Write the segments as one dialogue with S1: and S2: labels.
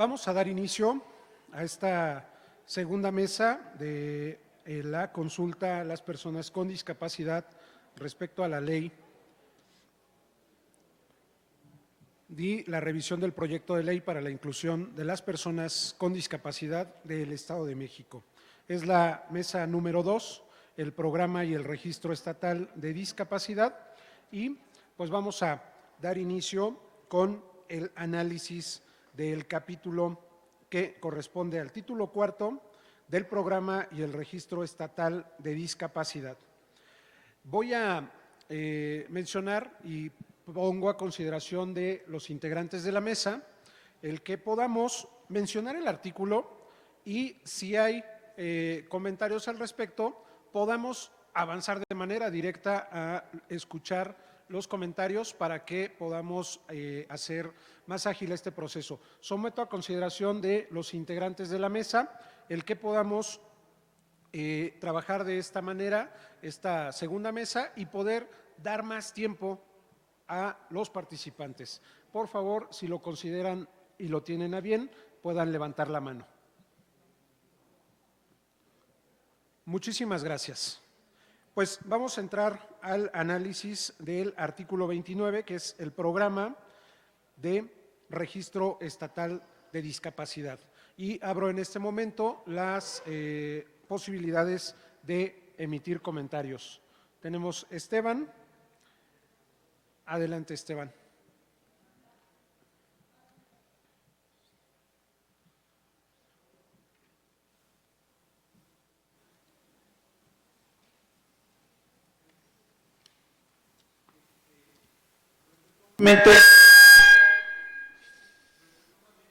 S1: Vamos a dar inicio a esta segunda mesa de la consulta a las personas con discapacidad respecto a la ley y la revisión del proyecto de ley para la inclusión de las personas con discapacidad del Estado de México. Es la mesa número 2, el programa y el registro estatal de discapacidad, y pues vamos a dar inicio con el análisis del capítulo que corresponde al título cuarto del programa y el registro estatal de discapacidad. Voy a mencionar y pongo a consideración de los integrantes de la mesa el que podamos mencionar el artículo y si hay comentarios al respecto, podamos avanzar de manera directa a escuchar los comentarios para que podamos hacer más ágil este proceso. Someto a consideración de los integrantes de la mesa el que podamos trabajar de esta manera, esta segunda mesa, y poder dar más tiempo a los participantes. Por favor, si lo consideran y lo tienen a bien, puedan levantar la mano. Muchísimas gracias. Pues vamos a entrar al análisis del artículo 29, que es el programa de registro estatal de discapacidad. Y abro en este momento las posibilidades de emitir comentarios. Tenemos Esteban. Adelante, Esteban.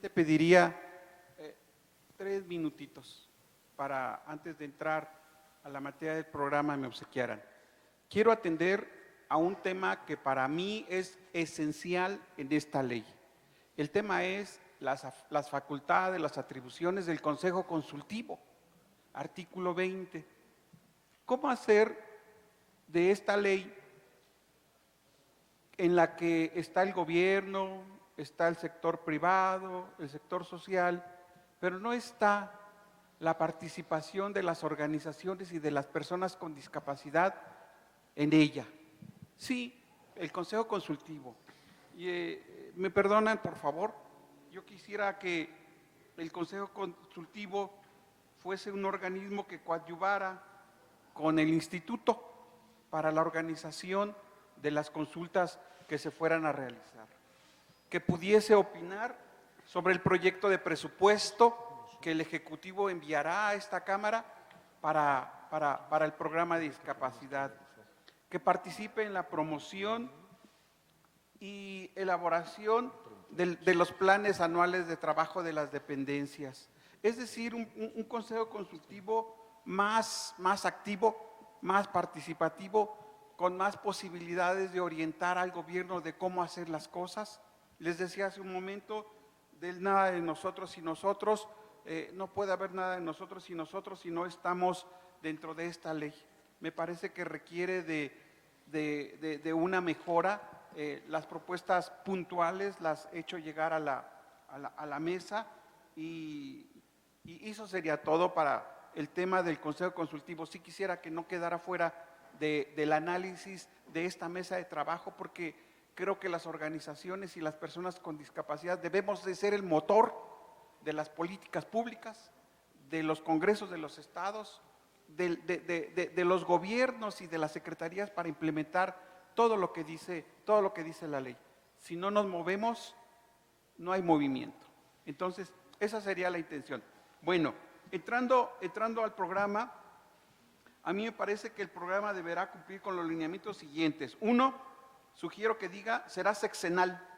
S2: Te pediría 3 minutitos para, antes de entrar a la materia del programa, me obsequiaran. Quiero atender a un tema que para mí es esencial en esta ley. El tema es las facultades, las atribuciones del Consejo Consultivo, artículo 20. ¿Cómo hacer de esta ley en la que está el gobierno, está el sector privado, el sector social, pero no está la participación de las organizaciones y de las personas con discapacidad en ella? Sí, el Consejo Consultivo. Y, me perdonan, por favor, yo quisiera que el Consejo Consultivo fuese un organismo que coadyuvara con el Instituto para la organización de las consultas que se fueran a realizar, que pudiese opinar sobre el proyecto de presupuesto que el Ejecutivo enviará a esta Cámara para el programa de discapacidad, que participe en la promoción y elaboración de los planes anuales de trabajo de las dependencias. Es decir, un consejo consultivo más activo, más participativo, con más posibilidades de orientar al gobierno de cómo hacer las cosas. Les decía hace un momento, del nada de nosotros y nosotros, no puede haber nada de nosotros y nosotros si no estamos dentro de esta ley. Me parece que requiere de una mejora. Las propuestas puntuales las he hecho llegar a la mesa y eso sería todo para el tema del Consejo Consultivo. Sí quisiera que no quedara fuera del análisis de esta mesa de trabajo, porque creo que las organizaciones y las personas con discapacidad debemos de ser el motor de las políticas públicas, de los congresos de los estados, de los gobiernos y de las secretarías para implementar todo lo que dice la ley. Si no nos movemos, no hay movimiento. Entonces, esa sería la intención. Bueno, entrando al programa, a mí me parece que el programa deberá cumplir con los lineamientos siguientes. 1, sugiero que diga, será sexenal,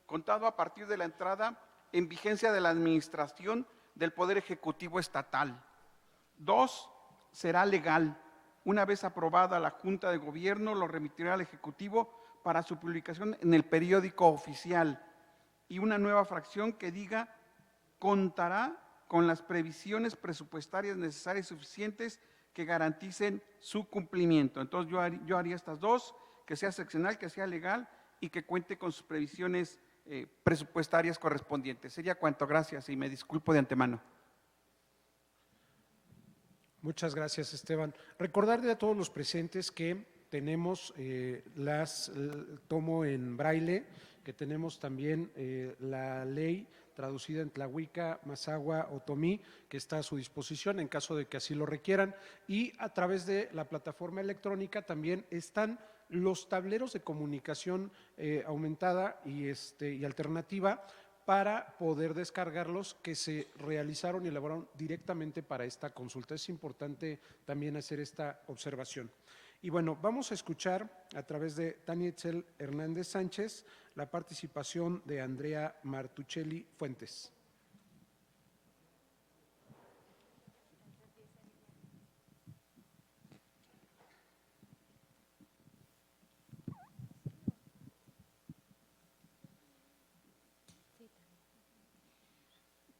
S2: contado a partir de la entrada en vigencia de la administración del Poder Ejecutivo Estatal. 2, será legal. Una vez aprobada la Junta de Gobierno, lo remitirá al Ejecutivo para su publicación en el periódico oficial. Y una nueva fracción que diga, contará con las previsiones presupuestarias necesarias y suficientes que garanticen su cumplimiento. Entonces yo haría estas dos, que sea seccional, que sea legal y que cuente con sus previsiones presupuestarias correspondientes. Sería cuanto, gracias y me disculpo de antemano.
S1: Muchas gracias, Esteban. Recordarle a todos los presentes que tenemos tomo en braille, que tenemos también la ley traducida en tlahuica, mazahua, otomí, que está a su disposición en caso de que así lo requieran. Y a través de la plataforma electrónica también están los tableros de comunicación aumentada y alternativa para poder descargarlos, que se realizaron y elaboraron directamente para esta consulta. Es importante también hacer esta observación. Y bueno, vamos a escuchar a través de Tania Itzel Hernández Sánchez la participación de Andrea Martuchelli Fuentes.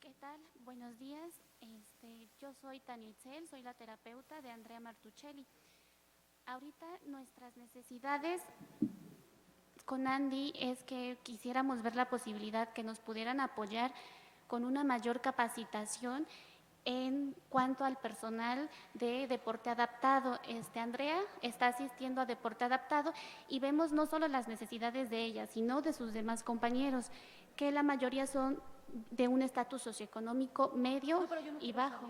S3: ¿Qué tal? Buenos días. Yo soy Tania Itzel, soy la terapeuta de Andrea Martuchelli. Ahorita nuestras necesidades con Andy es que quisiéramos ver la posibilidad que nos pudieran apoyar con una mayor capacitación en cuanto al personal de deporte adaptado. Andrea está asistiendo a deporte adaptado y vemos no solo las necesidades de ella, sino de sus demás compañeros, que la mayoría son de un estatus socioeconómico medio y bajo.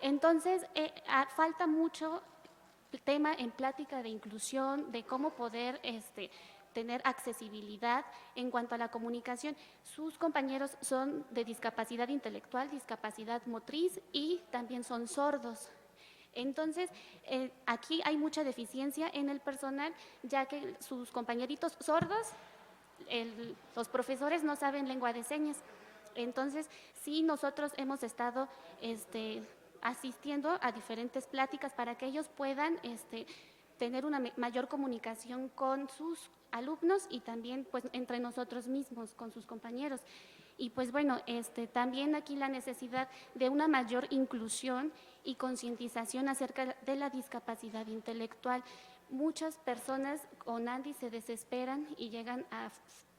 S3: Entonces, falta mucho tema en plática de inclusión, de cómo poder tener accesibilidad en cuanto a la comunicación. Sus compañeros son de discapacidad intelectual, discapacidad motriz y también son sordos. Entonces, aquí hay mucha deficiencia en el personal, ya que sus compañeritos sordos, los profesores no saben lengua de señas. Entonces, sí, nosotros hemos estado asistiendo a diferentes pláticas para que ellos puedan tener una mayor comunicación con sus alumnos y también pues entre nosotros mismos, con sus compañeros. Y pues bueno, también aquí la necesidad de una mayor inclusión y concientización acerca de la discapacidad intelectual. Muchas personas con Andy se desesperan y llegan a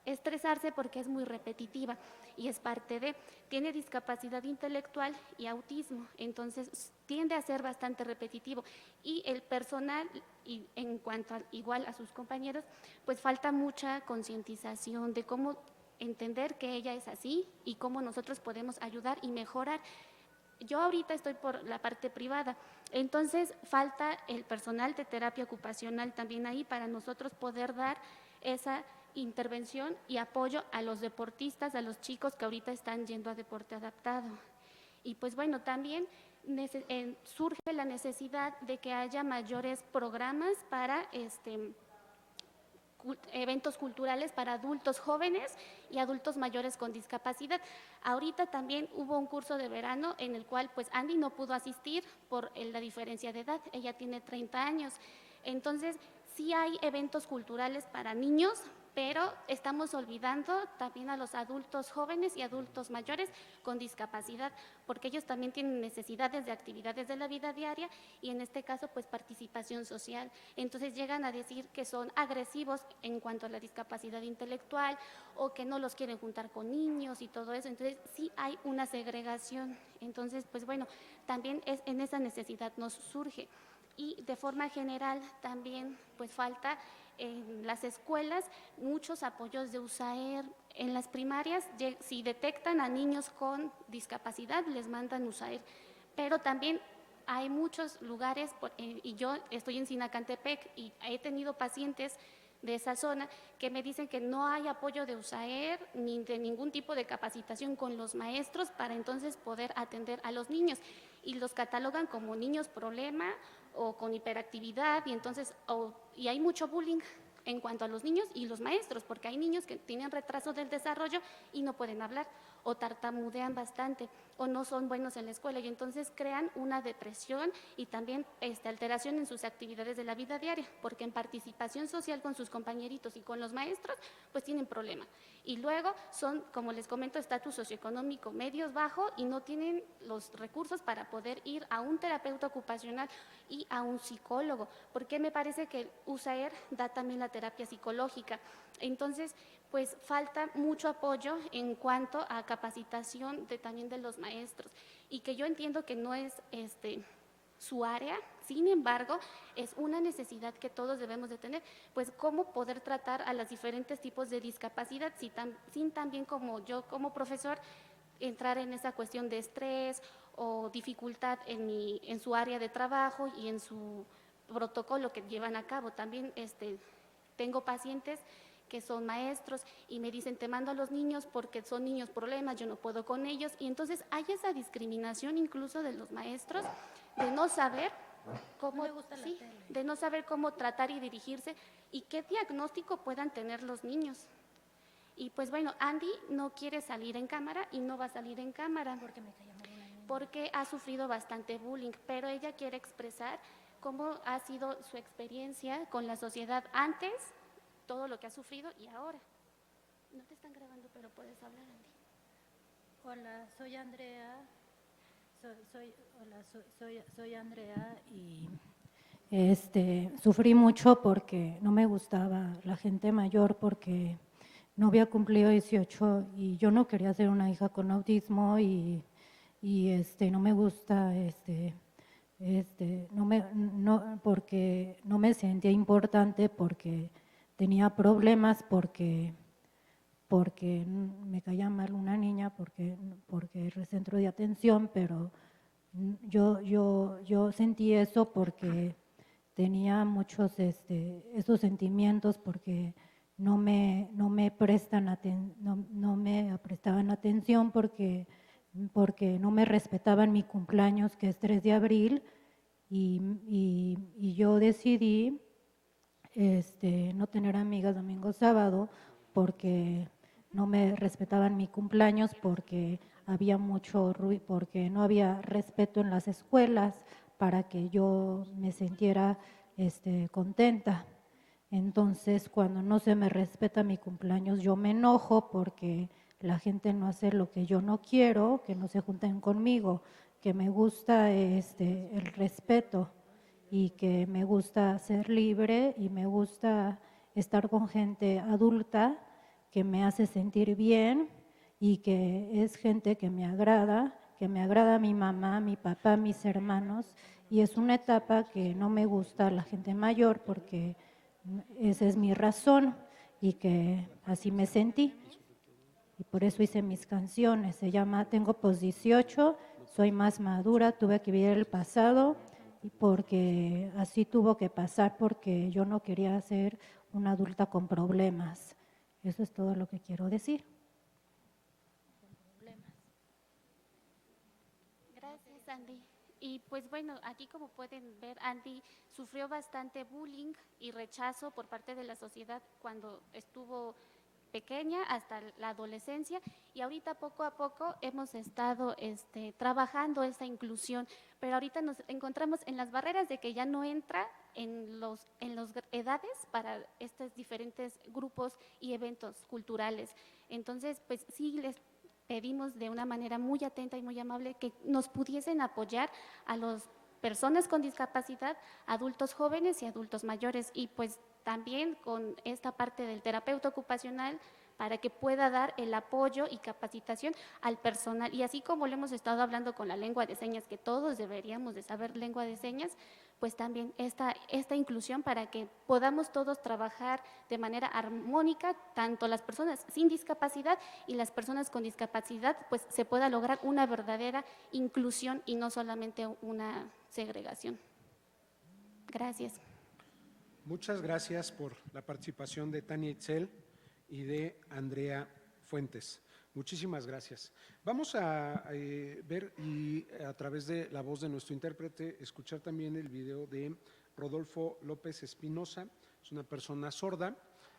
S3: estresarse porque es muy repetitiva y es parte de, tiene discapacidad intelectual y autismo, entonces tiende a ser bastante repetitivo y el personal, y en cuanto igual a sus compañeros, pues falta mucha concientización de cómo entender que ella es así y cómo nosotros podemos ayudar y mejorar. Yo ahorita estoy por la parte privada, entonces falta el personal de terapia ocupacional también ahí para nosotros poder dar esa intervención y apoyo a los deportistas, a los chicos que ahorita están yendo a deporte adaptado. Y pues bueno, también surge la necesidad de que haya mayores programas para eventos culturales para adultos jóvenes y adultos mayores con discapacidad. Ahorita también hubo un curso de verano en el cual pues Andy no pudo asistir por la diferencia de edad, ella tiene 30 años. Entonces, sí hay eventos culturales para niños, pero estamos olvidando también a los adultos jóvenes y adultos mayores con discapacidad, porque ellos también tienen necesidades de actividades de la vida diaria y en este caso pues participación social. Entonces llegan a decir que son agresivos en cuanto a la discapacidad intelectual o que no los quieren juntar con niños y todo eso. Entonces sí hay una segregación. Entonces pues bueno, también en esa necesidad nos surge. Y de forma general también pues falta en las escuelas muchos apoyos de USAER. En las primarias, si detectan a niños con discapacidad, les mandan USAER, pero también hay muchos lugares, y yo estoy en Sinacantepec y he tenido pacientes de esa zona que me dicen que no hay apoyo de USAER ni de ningún tipo de capacitación con los maestros para entonces poder atender a los niños y los catalogan como niños problema o con hiperactividad y entonces y hay mucho bullying en cuanto a los niños y los maestros, porque hay niños que tienen retraso del desarrollo y no pueden hablar o tartamudean bastante o no son buenos en la escuela y entonces crean una depresión y también alteración en sus actividades de la vida diaria, porque en participación social con sus compañeritos y con los maestros pues tienen problema. Y luego son, como les comento, estatus socioeconómico medios bajo y no tienen los recursos para poder ir a un terapeuta ocupacional y a un psicólogo, porque me parece que USAER da también la terapia psicológica. Entonces, pues falta mucho apoyo en cuanto a capacitación también de los maestros, y que yo entiendo que no es su área, sin embargo, es una necesidad que todos debemos de tener, pues cómo poder tratar a los diferentes tipos de discapacidad sin también como yo como profesor entrar en esa cuestión de estrés o dificultad en su área de trabajo y en su protocolo que llevan a cabo. También tengo pacientes que son maestros y me dicen, te mando a los niños porque son niños problemas, yo no puedo con ellos. Y entonces hay esa discriminación incluso de los maestros de no saber cómo, de no saber cómo tratar y dirigirse y qué diagnóstico puedan tener los niños. Y pues bueno, Andy no quiere salir en cámara y no va a salir en cámara porque ha sufrido bastante bullying, pero ella quiere expresar cómo ha sido su experiencia con la sociedad antes, todo lo que ha sufrido y ahora. No te están grabando, pero puedes hablar, Andy.
S4: Hola, soy Andrea. Soy Andrea y sufrí mucho porque no me gustaba la gente mayor, porque no había cumplido 18 y yo no quería ser una hija con autismo y no me gusta porque no me sentía importante, porque tenía problemas, porque me caía mal una niña, porque era el centro de atención, pero yo sentí eso porque tenía muchos esos sentimientos, porque no me prestaban atención, porque no me respetaban mi cumpleaños, que es 3 de abril, y yo decidí no tener amigas domingo, sábado, porque no me respetaban mi cumpleaños, porque había mucho ruido, porque no había respeto en las escuelas para que yo me sintiera contenta. Entonces, cuando no se me respeta mi cumpleaños, yo me enojo porque la gente no hace lo que yo no quiero, que no se junten conmigo, que me gusta el respeto y que me gusta ser libre y me gusta estar con gente adulta que me hace sentir bien y que es gente que me agrada mi mamá, mi papá, mis hermanos, y es una etapa que no me gusta la gente mayor, porque esa es mi razón y que así me sentí. Y por eso hice mis canciones. Se llama Tengo Post 18, soy más madura, tuve que vivir el pasado, y porque así tuvo que pasar, porque yo no quería ser una adulta con problemas. Eso es todo lo que quiero decir.
S3: Gracias, Andy. Y pues bueno, aquí como pueden ver, Andy sufrió bastante bullying y rechazo por parte de la sociedad cuando estuvo pequeña hasta la adolescencia, y ahorita poco a poco hemos estado trabajando esa inclusión, pero ahorita nos encontramos en las barreras de que ya no entra en los edades para estos diferentes grupos y eventos culturales. Entonces, pues sí les pedimos de una manera muy atenta y muy amable que nos pudiesen apoyar a las personas con discapacidad, adultos jóvenes y adultos mayores, y pues también con esta parte del terapeuta ocupacional para que pueda dar el apoyo y capacitación al personal. Y así como lo hemos estado hablando con la lengua de señas, que todos deberíamos de saber lengua de señas, pues también esta inclusión para que podamos todos trabajar de manera armónica, tanto las personas sin discapacidad y las personas con discapacidad, pues se pueda lograr una verdadera inclusión y no solamente una segregación. Gracias.
S1: Muchas gracias por la participación de Tania Itzel y de Andrea Fuentes. Muchísimas gracias. Vamos a ver y a través de la voz de nuestro intérprete escuchar también el video de Rodolfo López Espinosa. Es una persona sorda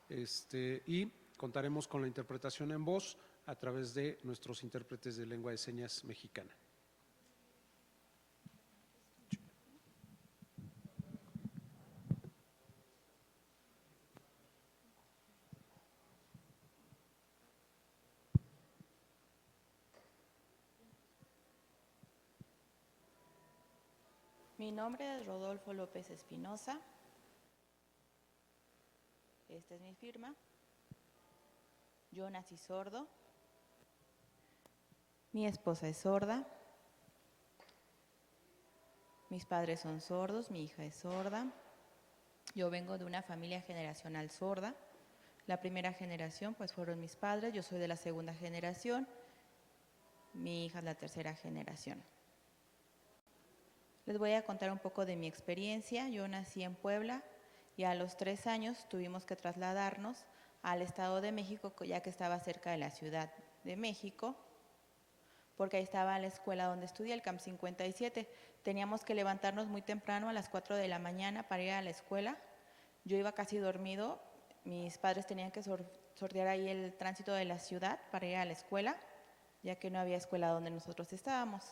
S1: y contaremos con la interpretación en voz a través de nuestros intérpretes de lengua de señas mexicana.
S5: Mi nombre es Rodolfo López Espinosa. Esta es mi firma. Yo nací sordo. Mi esposa es sorda. Mis padres son sordos, mi hija es sorda. Yo vengo de una familia generacional sorda. La primera generación pues fueron mis padres, yo soy de la segunda generación, mi hija es la tercera generación. Les voy a contar un poco de mi experiencia. Yo nací en Puebla y a los 3 años tuvimos que trasladarnos al Estado de México, ya que estaba cerca de la Ciudad de México, porque ahí estaba la escuela donde estudié, el CAMP 57. Teníamos que levantarnos muy temprano a las 4 de la mañana para ir a la escuela. Yo iba casi dormido, mis padres tenían que sortear ahí el tránsito de la ciudad para ir a la escuela, ya que no había escuela donde nosotros estábamos.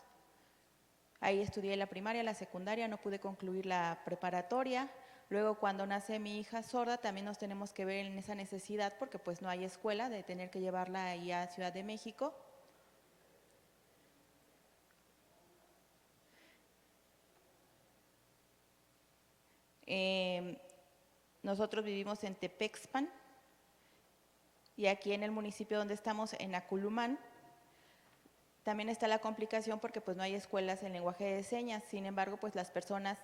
S5: Ahí estudié la primaria, la secundaria, no pude concluir la preparatoria. Luego, cuando nace mi hija sorda, también nos tenemos que ver en esa necesidad, porque pues no hay escuela, de tener que llevarla ahí a Ciudad de México. Nosotros vivimos en Tepexpan y aquí en el municipio donde estamos, en Aculumán, también está la complicación porque pues no hay escuelas en lenguaje de señas. Sin embargo, pues las personas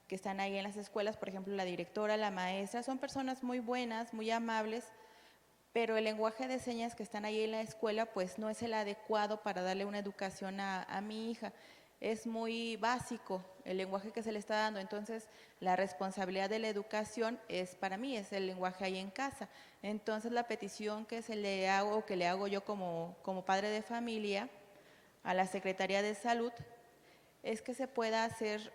S5: que están ahí en las escuelas, por ejemplo la directora, la maestra, son personas muy buenas, muy amables, pero el lenguaje de señas que están ahí en la escuela pues no es el adecuado para darle una educación a mi hija. Es muy básico el lenguaje que se le está dando, entonces la responsabilidad de la educación es para mí, es el lenguaje ahí en casa. Entonces la petición que le hago yo como padre de familia a la Secretaría de Salud es que se pueda hacer,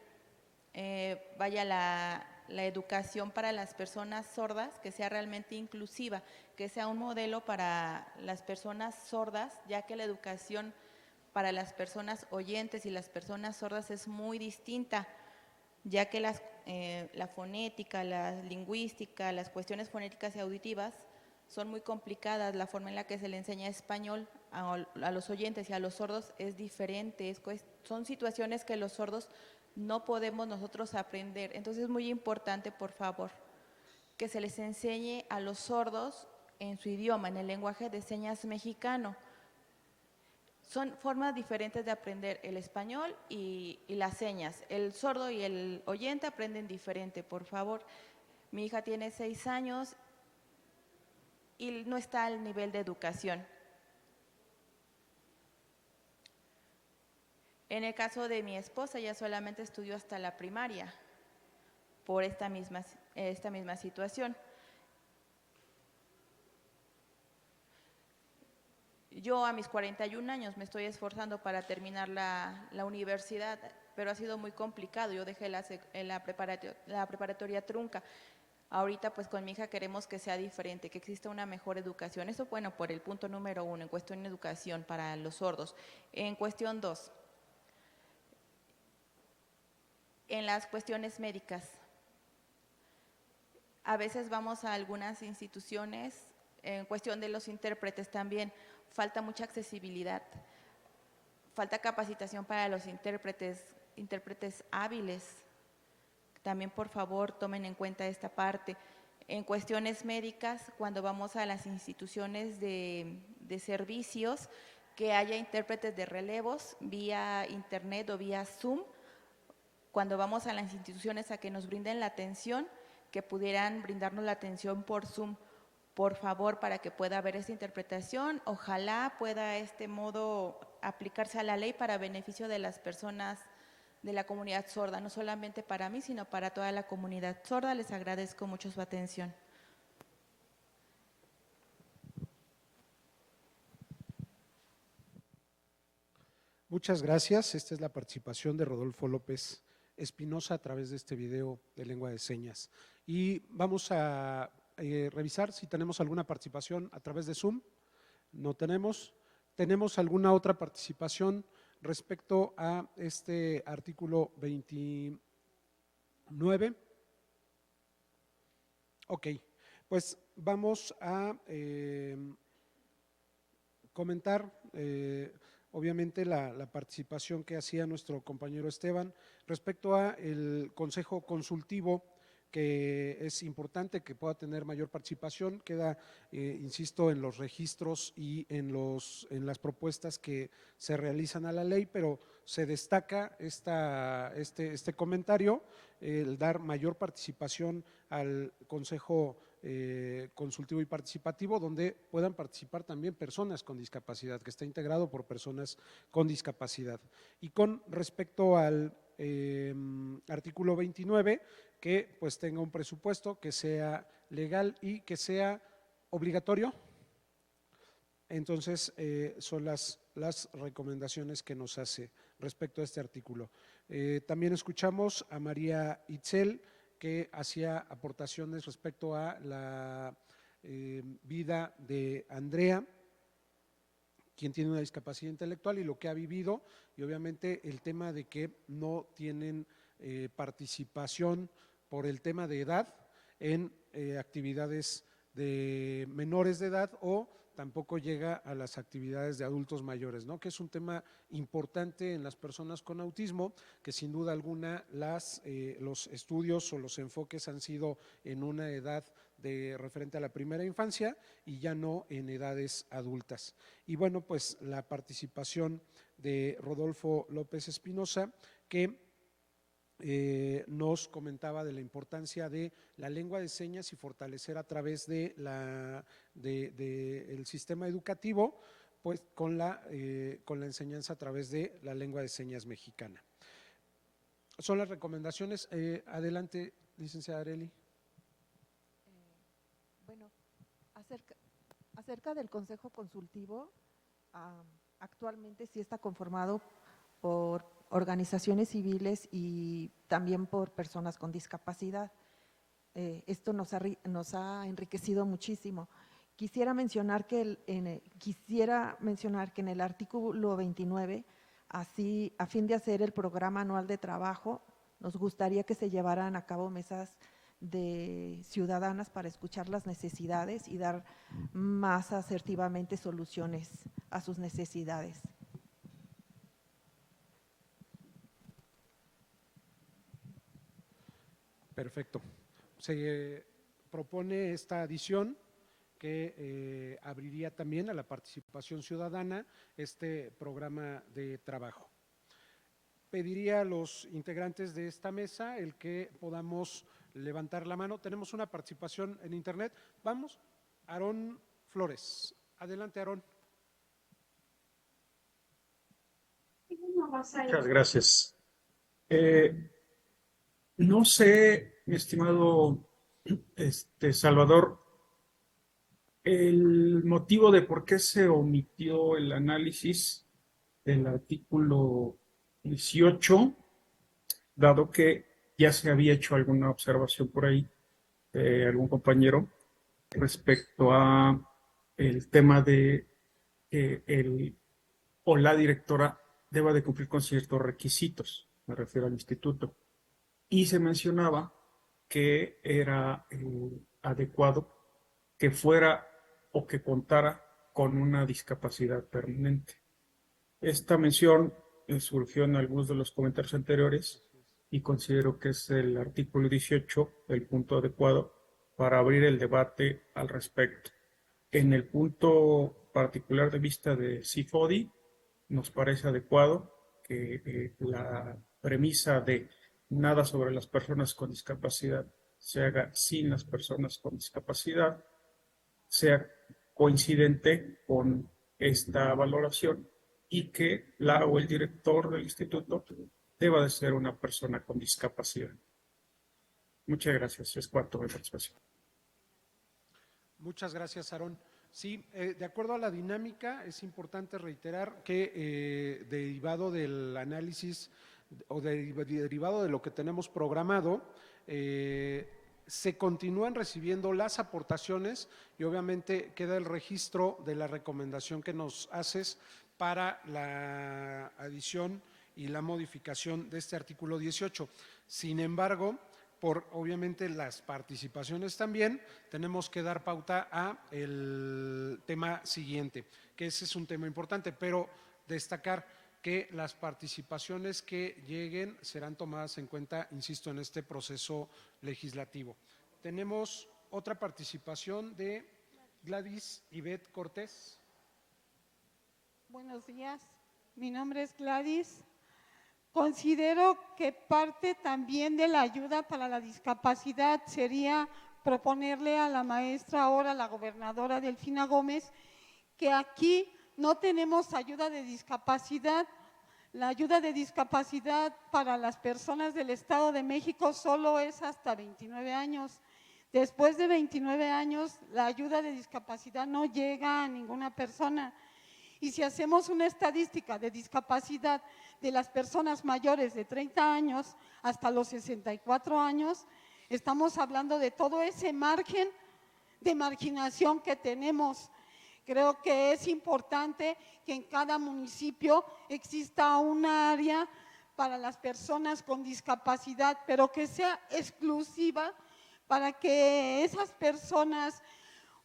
S5: la educación para las personas sordas, que sea realmente inclusiva, que sea un modelo para las personas sordas, ya que la educación para las personas oyentes y las personas sordas es muy distinta, ya que la fonética, la lingüística, las cuestiones fonéticas y auditivas son muy complicadas. La forma en la que se le enseña español a los oyentes y a los sordos es diferente. Son situaciones que los sordos no podemos nosotros aprender. Entonces es muy importante, por favor, que se les enseñe a los sordos en su idioma, en el lenguaje de señas mexicano. Son formas diferentes de aprender el español y las señas. El sordo y el oyente aprenden diferente, por favor. Mi hija tiene 6 años y no está al nivel de educación. En el caso de mi esposa, ella solamente estudió hasta la primaria por esta misma situación. Yo a mis 41 años me estoy esforzando para terminar la universidad, pero ha sido muy complicado. Yo dejé la preparatoria trunca. Ahorita pues con mi hija queremos que sea diferente, que exista una mejor educación. Eso bueno, por el punto número 1, en cuestión de educación para los sordos. En cuestión 2, en las cuestiones médicas. A veces vamos a algunas instituciones, en cuestión de los intérpretes también, falta mucha accesibilidad, falta capacitación para los intérpretes hábiles. También, por favor, tomen en cuenta esta parte. En cuestiones médicas, cuando vamos a las instituciones de servicios, que haya intérpretes de relevos vía internet o vía Zoom. Cuando vamos a las instituciones a que nos brinden la atención, que pudieran brindarnos la atención por Zoom, por favor, para que pueda haber esta interpretación. Ojalá pueda este modo aplicarse a la ley para beneficio de las personas de la comunidad sorda, no solamente para mí, sino para toda la comunidad sorda. Les agradezco mucho su atención.
S1: Muchas gracias. Esta es la participación de Rodolfo López Espinosa a través de este video de lengua de señas. Y vamos a revisar si tenemos alguna participación a través de Zoom. No tenemos. ¿Tenemos alguna otra participación respecto a este artículo 29? Ok, pues vamos a comentar obviamente la participación que hacía nuestro compañero Esteban respecto a el Consejo Consultivo que es importante que pueda tener mayor participación, queda, insisto, en los registros y en las propuestas que se realizan a la ley, pero se destaca este comentario, el dar mayor participación al Consejo Consultivo y Participativo, donde puedan participar también personas con discapacidad, que está integrado por personas con discapacidad. Y con respecto al artículo 29, que pues tenga un presupuesto que sea legal y que sea obligatorio. Entonces, son las recomendaciones que nos hace respecto a este artículo. También escuchamos a María Itzel, que hacía aportaciones respecto a la vida de Andrea, quien tiene una discapacidad intelectual y lo que ha vivido, y obviamente el tema de que no tienen participación por el tema de edad en actividades de menores de edad, o tampoco llega a las actividades de adultos mayores, ¿no? Que es un tema importante en las personas con autismo, que sin duda alguna los estudios o los enfoques han sido en una edad referente a la primera infancia y ya no en edades adultas. Y bueno, pues la participación de Rodolfo López Espinosa, que nos comentaba de la importancia de la lengua de señas y fortalecer a través de el sistema educativo, pues con la enseñanza a través de la lengua de señas mexicana. Son las recomendaciones. Adelante, licenciada Areli.
S6: Bueno, acerca del Consejo Consultivo, actualmente sí está conformado por organizaciones civiles y también por personas con discapacidad. Esto nos ha enriquecido muchísimo. Quisiera mencionar que en el artículo 29, así, a fin de hacer el programa anual de trabajo, nos gustaría que se llevaran a cabo mesas de ciudadanas para escuchar las necesidades y dar más asertivamente soluciones a sus necesidades.
S1: Perfecto. Se propone esta adición que abriría también a la participación ciudadana este programa de trabajo. Pediría a los integrantes de esta mesa el que podamos levantar la mano. Tenemos una participación en internet. Vamos, Aarón Flores. Adelante, Aarón.
S7: Muchas gracias. No sé, mi estimado Salvador, el motivo de por qué se omitió el análisis del artículo 18, dado que ya se había hecho alguna observación por ahí de algún compañero respecto a el tema de que el o la directora deba de cumplir con ciertos requisitos, me refiero al instituto. Y se mencionaba que era adecuado que fuera o que contara con una discapacidad permanente. Esta mención surgió en algunos de los comentarios anteriores y considero que es el artículo 18 el punto adecuado para abrir el debate al respecto. En el punto particular de vista de CIFODI, nos parece adecuado que la premisa de nada sobre las personas con discapacidad se haga sin las personas con discapacidad sea coincidente con esta valoración y que la o el director del instituto deba de ser una persona con discapacidad. Muchas gracias. Es cuanto mi participación.
S1: Muchas gracias, Aarón. Sí, de acuerdo a la dinámica, es importante reiterar que derivado del análisis o derivado de lo que tenemos programado, se continúan recibiendo las aportaciones y obviamente queda el registro de la recomendación que nos haces para la adición y la modificación de este artículo 18. Sin embargo, por obviamente las participaciones también, tenemos que dar pauta a el tema siguiente, que ese es un tema importante, pero destacar que las participaciones que lleguen serán tomadas en cuenta, insisto, en este proceso legislativo. Tenemos otra participación de Gladys Ivette Cortés.
S8: Buenos días, mi nombre es Gladys. Considero que parte también de la ayuda para la discapacidad sería proponerle a la maestra, ahora la gobernadora Delfina Gómez, que aquí no tenemos ayuda de discapacidad. La ayuda de discapacidad para las personas del Estado de México solo es hasta 29 años. Después de 29 años, la ayuda de discapacidad no llega a ninguna persona. Y si hacemos una estadística de discapacidad de las personas mayores de 30 años hasta los 64 años, estamos hablando de todo ese margen de marginación que tenemos. Creo que es importante que en cada municipio exista un área para las personas con discapacidad, pero que sea exclusiva para que esas personas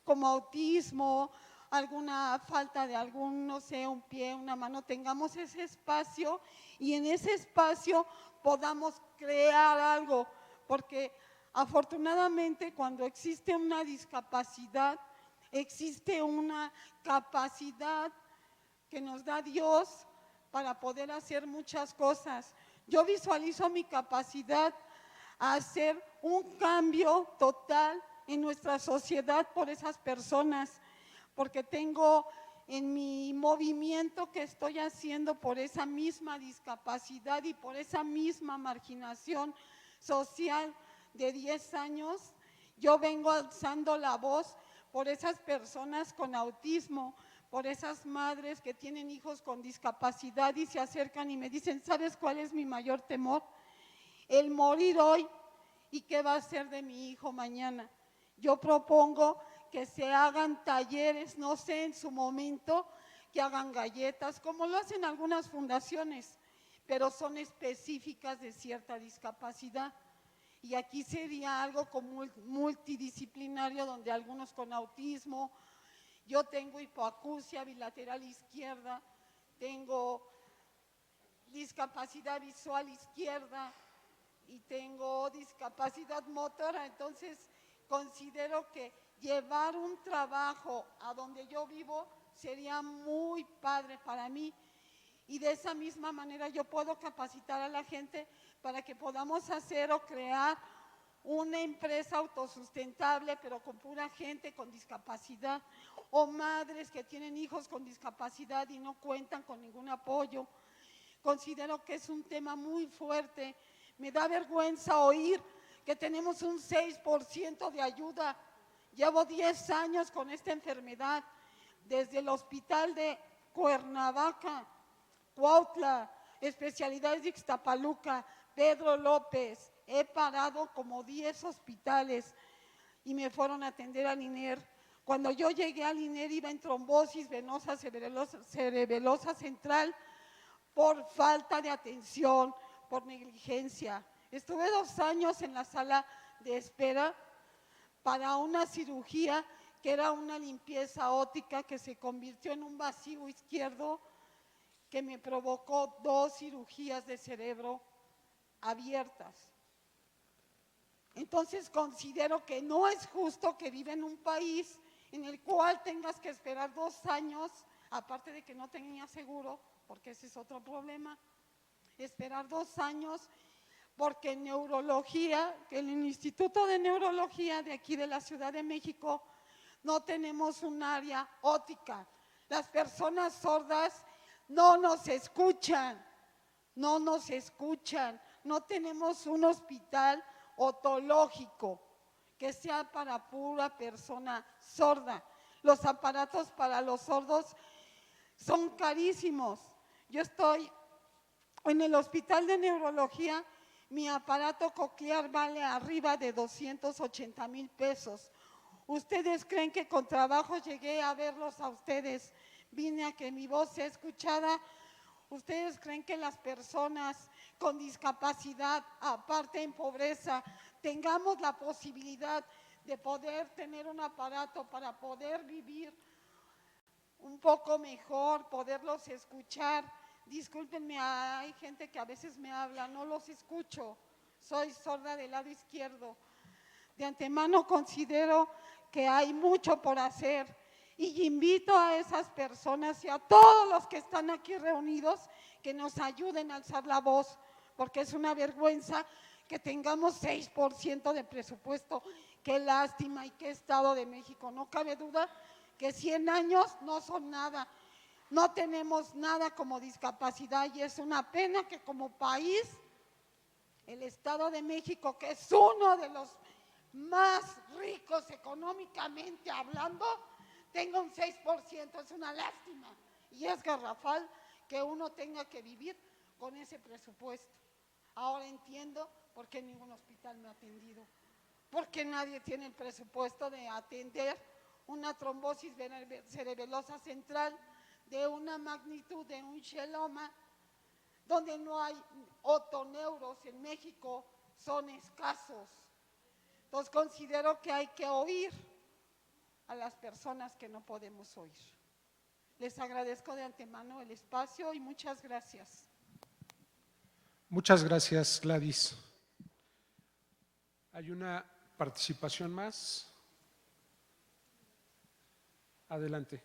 S8: como autismo, alguna falta de algún, no sé, un pie, una mano, tengamos ese espacio y en ese espacio podamos crear algo, porque afortunadamente cuando existe una discapacidad, existe una capacidad que nos da Dios para poder hacer muchas cosas. Yo visualizo mi capacidad a hacer un cambio total en nuestra sociedad por esas personas, porque tengo en mi movimiento que estoy haciendo por esa misma discapacidad y por esa misma marginación social de 10 años, yo vengo alzando la voz por esas personas con autismo, por esas madres que tienen hijos con discapacidad y se acercan y me dicen, ¿sabes cuál es mi mayor temor? El morir hoy y qué va a ser de mi hijo mañana. Yo propongo que se hagan talleres, no sé, en su momento, que hagan galletas, como lo hacen algunas fundaciones, pero son específicas de cierta discapacidad. Y aquí sería algo como multidisciplinario, donde algunos con autismo, yo tengo hipoacusia bilateral izquierda, tengo discapacidad visual izquierda y tengo discapacidad motora, entonces considero que llevar un trabajo a donde yo vivo sería muy padre para mí y de esa misma manera yo puedo capacitar a la gente para que podamos hacer o crear una empresa autosustentable, pero con pura gente con discapacidad, o madres que tienen hijos con discapacidad y no cuentan con ningún apoyo. Considero que es un tema muy fuerte. Me da vergüenza oír que tenemos un 6% de ayuda. Llevo 10 años con esta enfermedad, desde el hospital de Cuernavaca, Cuautla, especialidades de Ixtapaluca, Pedro López, he parado como 10 hospitales y me fueron a atender al INER. Cuando yo llegué al INER iba en trombosis venosa cerebelosa central por falta de atención, por negligencia. Estuve 2 años en la sala de espera para una cirugía que era una limpieza óptica que se convirtió en un vacío izquierdo que me provocó 2 cirugías de cerebro abiertas. Entonces considero que no es justo que viva en un país en el cual tengas que esperar 2 años, aparte de que no tenía seguro, porque ese es otro problema, esperar 2 años, porque en neurología, en el Instituto de Neurología de aquí de la Ciudad de México, no tenemos un área óptica. Las personas sordas no nos escuchan, no tenemos un hospital otológico que sea para pura persona sorda. Los aparatos para los sordos son carísimos. Yo estoy en el hospital de neurología, mi aparato coclear vale arriba de 280,000 pesos. ¿Ustedes creen que con trabajo llegué a verlos a ustedes? Vine a que mi voz sea escuchada. ¿Ustedes creen que las personas con discapacidad, aparte en pobreza, tengamos la posibilidad de poder tener un aparato para poder vivir un poco mejor, poderlos escuchar Discúlpenme, hay gente que a veces me habla, no los escucho. Soy sorda del lado izquierdo. De antemano considero que hay mucho por hacer y invito a esas personas y a todos los que están aquí reunidos que nos ayuden a alzar la voz, porque es una vergüenza que tengamos 6% de presupuesto. Qué lástima y qué Estado de México. No cabe duda que 100 años no son nada. No tenemos nada como discapacidad y es una pena que como país, el Estado de México, que es uno de los más ricos económicamente hablando, tenga un 6%, es una lástima y es garrafal que uno tenga que vivir con ese presupuesto. Ahora entiendo por qué ningún hospital me ha atendido, porque nadie tiene el presupuesto de atender una trombosis cerebelosa central de una magnitud de un xeloma, donde no hay otoneuros en México, son escasos. Entonces considero que hay que oír a las personas que no podemos oír. Les agradezco de antemano el espacio y muchas gracias.
S1: Muchas gracias, Gladys. ¿Hay una participación más? Adelante.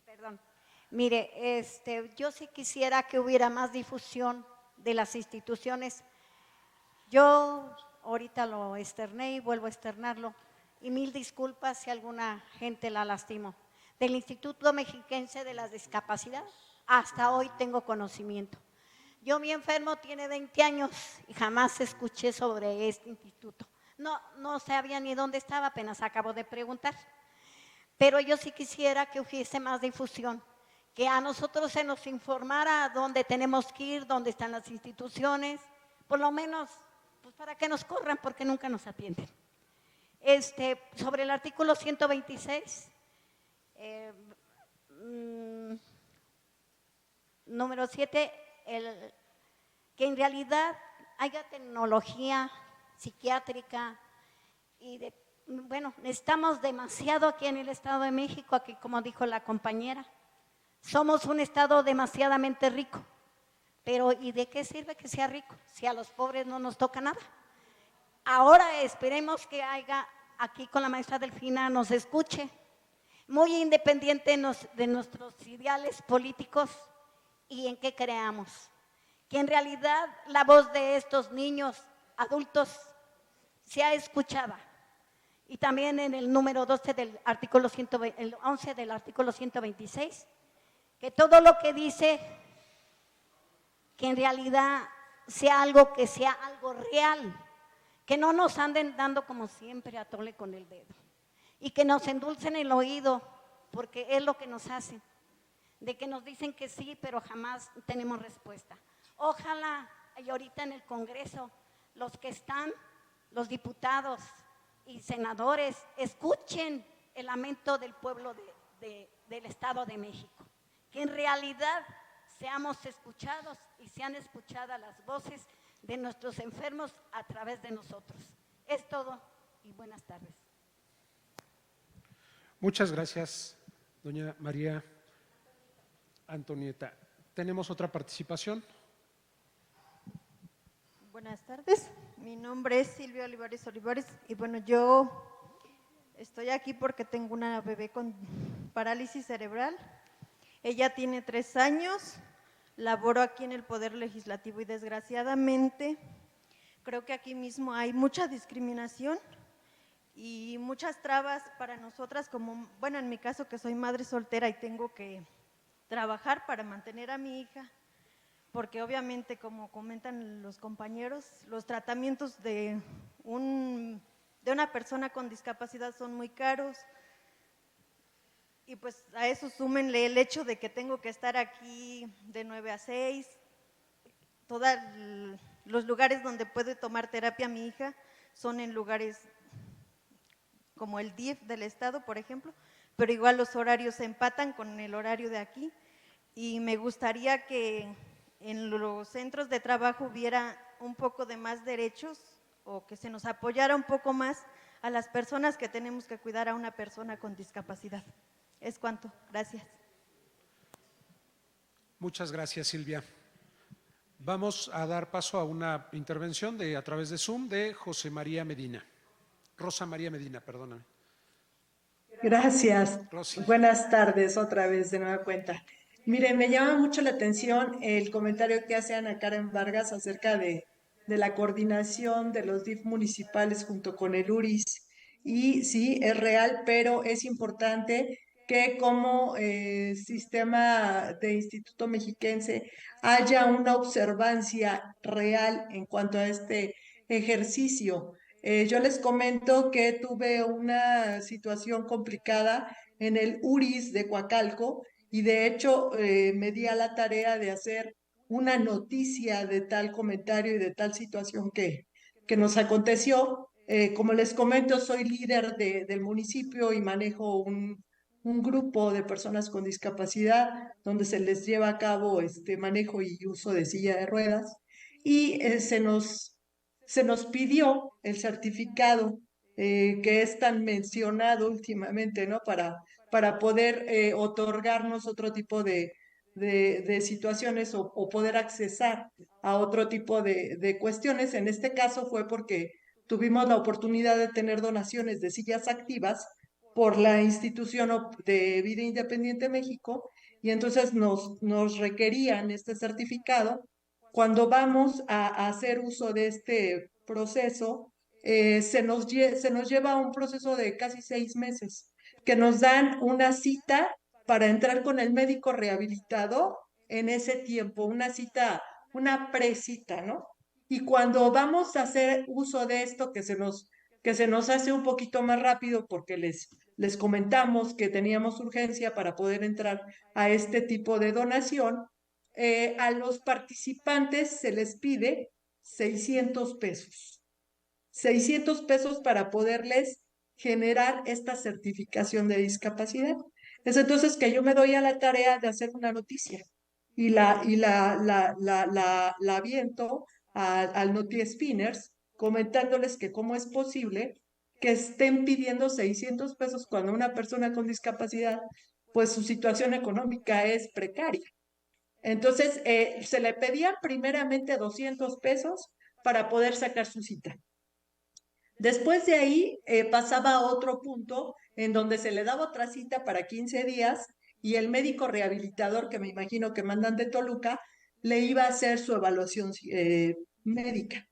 S9: Perdón. Mire, yo sí quisiera que hubiera más difusión de las instituciones. Yo ahorita lo externé y vuelvo a externarlo, y mil disculpas si alguna gente la lastimo. Del Instituto Mexiquense de la Discapacidad, hasta hoy tengo conocimiento. Yo mi enfermo tiene 20 años y jamás escuché sobre este instituto. No sabía ni dónde estaba, apenas acabo de preguntar. Pero yo sí quisiera que hubiese más difusión, que a nosotros se nos informara dónde tenemos que ir, dónde están las instituciones, por lo menos pues para que nos corran, porque nunca nos atienden. Sobre el artículo 126, número 7, que en realidad haya tecnología psiquiátrica y bueno, estamos demasiado aquí en el Estado de México, aquí como dijo la compañera, somos un estado demasiadamente rico, pero ¿y de qué sirve que sea rico si a los pobres no nos toca nada? Ahora esperemos que haya aquí con la maestra Delfina nos escuche, muy independiente de nuestros ideales políticos y en qué creamos, que en realidad la voz de estos niños, adultos, sea escuchada. Y también en el número 12 del artículo 11 del artículo 126, que todo lo que dice, que en realidad sea algo real, que no nos anden dando como siempre a tole con el dedo, y que nos endulcen el oído, porque es lo que nos hacen, de que nos dicen que sí, pero jamás tenemos respuesta. Ojalá, y ahorita en el Congreso, los que están, los diputados y senadores, escuchen el lamento del pueblo del Estado de México, que en realidad seamos escuchados y sean escuchadas las voces de nuestros enfermos a través de nosotros. Es todo y buenas tardes.
S1: Muchas gracias, doña María Antonieta. ¿Tenemos otra participación?
S10: Buenas tardes, mi nombre es Silvia Olivares y bueno, yo estoy aquí porque tengo una bebé con parálisis cerebral. Ella tiene 3 años, laboro aquí en el Poder Legislativo y desgraciadamente creo que aquí mismo hay mucha discriminación y muchas trabas para nosotras, como, bueno, en mi caso que soy madre soltera y tengo que trabajar para mantener a mi hija, porque obviamente, como comentan los compañeros, los tratamientos de una persona con discapacidad son muy caros y pues a eso súmenle el hecho de que tengo que estar aquí de 9 a 6, todos los lugares donde puede tomar terapia mi hija son en lugares como el DIF del estado, por ejemplo, pero igual los horarios se empatan con el horario de aquí y me gustaría que en los centros de trabajo hubiera un poco de más derechos o que se nos apoyara un poco más a las personas que tenemos que cuidar a una persona con discapacidad. Es cuanto. Gracias.
S1: Muchas gracias, Silvia. Vamos a dar paso a una intervención a través de Zoom de Rosa María Medina, perdóname.
S11: Gracias.
S1: Rosy.
S11: Buenas tardes, otra vez de nueva cuenta. Mire, me llama mucho la atención el comentario que hace Ana Karen Vargas acerca de la coordinación de los DIF municipales junto con el URIS. Y sí, es real, pero es importante que como sistema de Instituto Mexiquense haya una observancia real en cuanto a este ejercicio. Yo les comento que tuve una situación complicada en el URIS de Coacalco y de hecho me di a la tarea de hacer una noticia de tal comentario y de tal situación que nos aconteció. Como les comento, soy líder del municipio y manejo un grupo de personas con discapacidad donde se les lleva a cabo este manejo y uso de silla de ruedas y se nos pidió el certificado que es tan mencionado últimamente, ¿no? Para poder otorgarnos otro tipo de situaciones o poder accesar a otro tipo de cuestiones. En este caso fue porque tuvimos la oportunidad de tener donaciones de sillas activas por la institución de Vida Independiente México y entonces nos requerían este certificado. Cuando vamos a hacer uso de este proceso, se nos lleva a un proceso de casi 6 meses, que nos dan una cita para entrar con el médico rehabilitador en ese tiempo, una cita, una precita, ¿no? Y cuando vamos a hacer uso de esto, que se nos hace un poquito más rápido porque les comentamos que teníamos urgencia para poder entrar a este tipo de donación, a los participantes se les pide 600 pesos. 600 pesos para poderles generar esta certificación de discapacidad. Es entonces que yo me doy a la tarea de hacer una noticia y la aviento al Noti Spinners comentándoles que cómo es posible que estén pidiendo 600 pesos cuando una persona con discapacidad, pues su situación económica es precaria. Entonces, se le pedían primeramente 200 pesos para poder sacar su cita. Después de ahí pasaba a otro punto en donde se le daba otra cita para 15 días y el médico rehabilitador, que me imagino que mandan de Toluca, le iba a hacer su evaluación médica.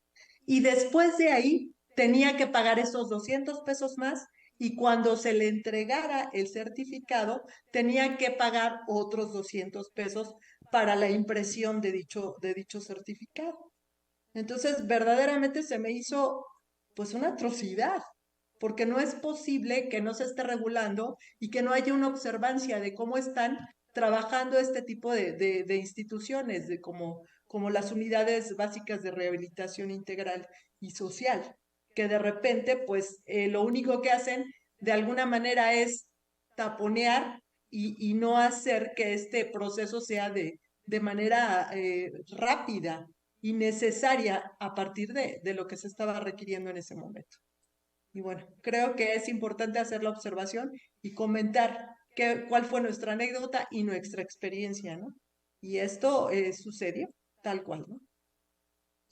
S11: Y después de ahí tenía que pagar esos 200 pesos más y cuando se le entregara el certificado tenía que pagar otros 200 pesos para la impresión de dicho certificado. Entonces, verdaderamente se me hizo pues una atrocidad, porque no es posible que no se esté regulando y que no haya una observancia de cómo están trabajando este tipo de instituciones, como las unidades básicas de rehabilitación integral y social, que de repente, pues, lo único que hacen de alguna manera es taponear y no hacer que este proceso sea de manera rápida y necesaria a partir de lo que se estaba requiriendo en ese momento. Y bueno, creo que es importante hacer la observación y comentar cuál fue nuestra anécdota y nuestra experiencia, ¿no? Y esto sucedió tal cual, ¿no?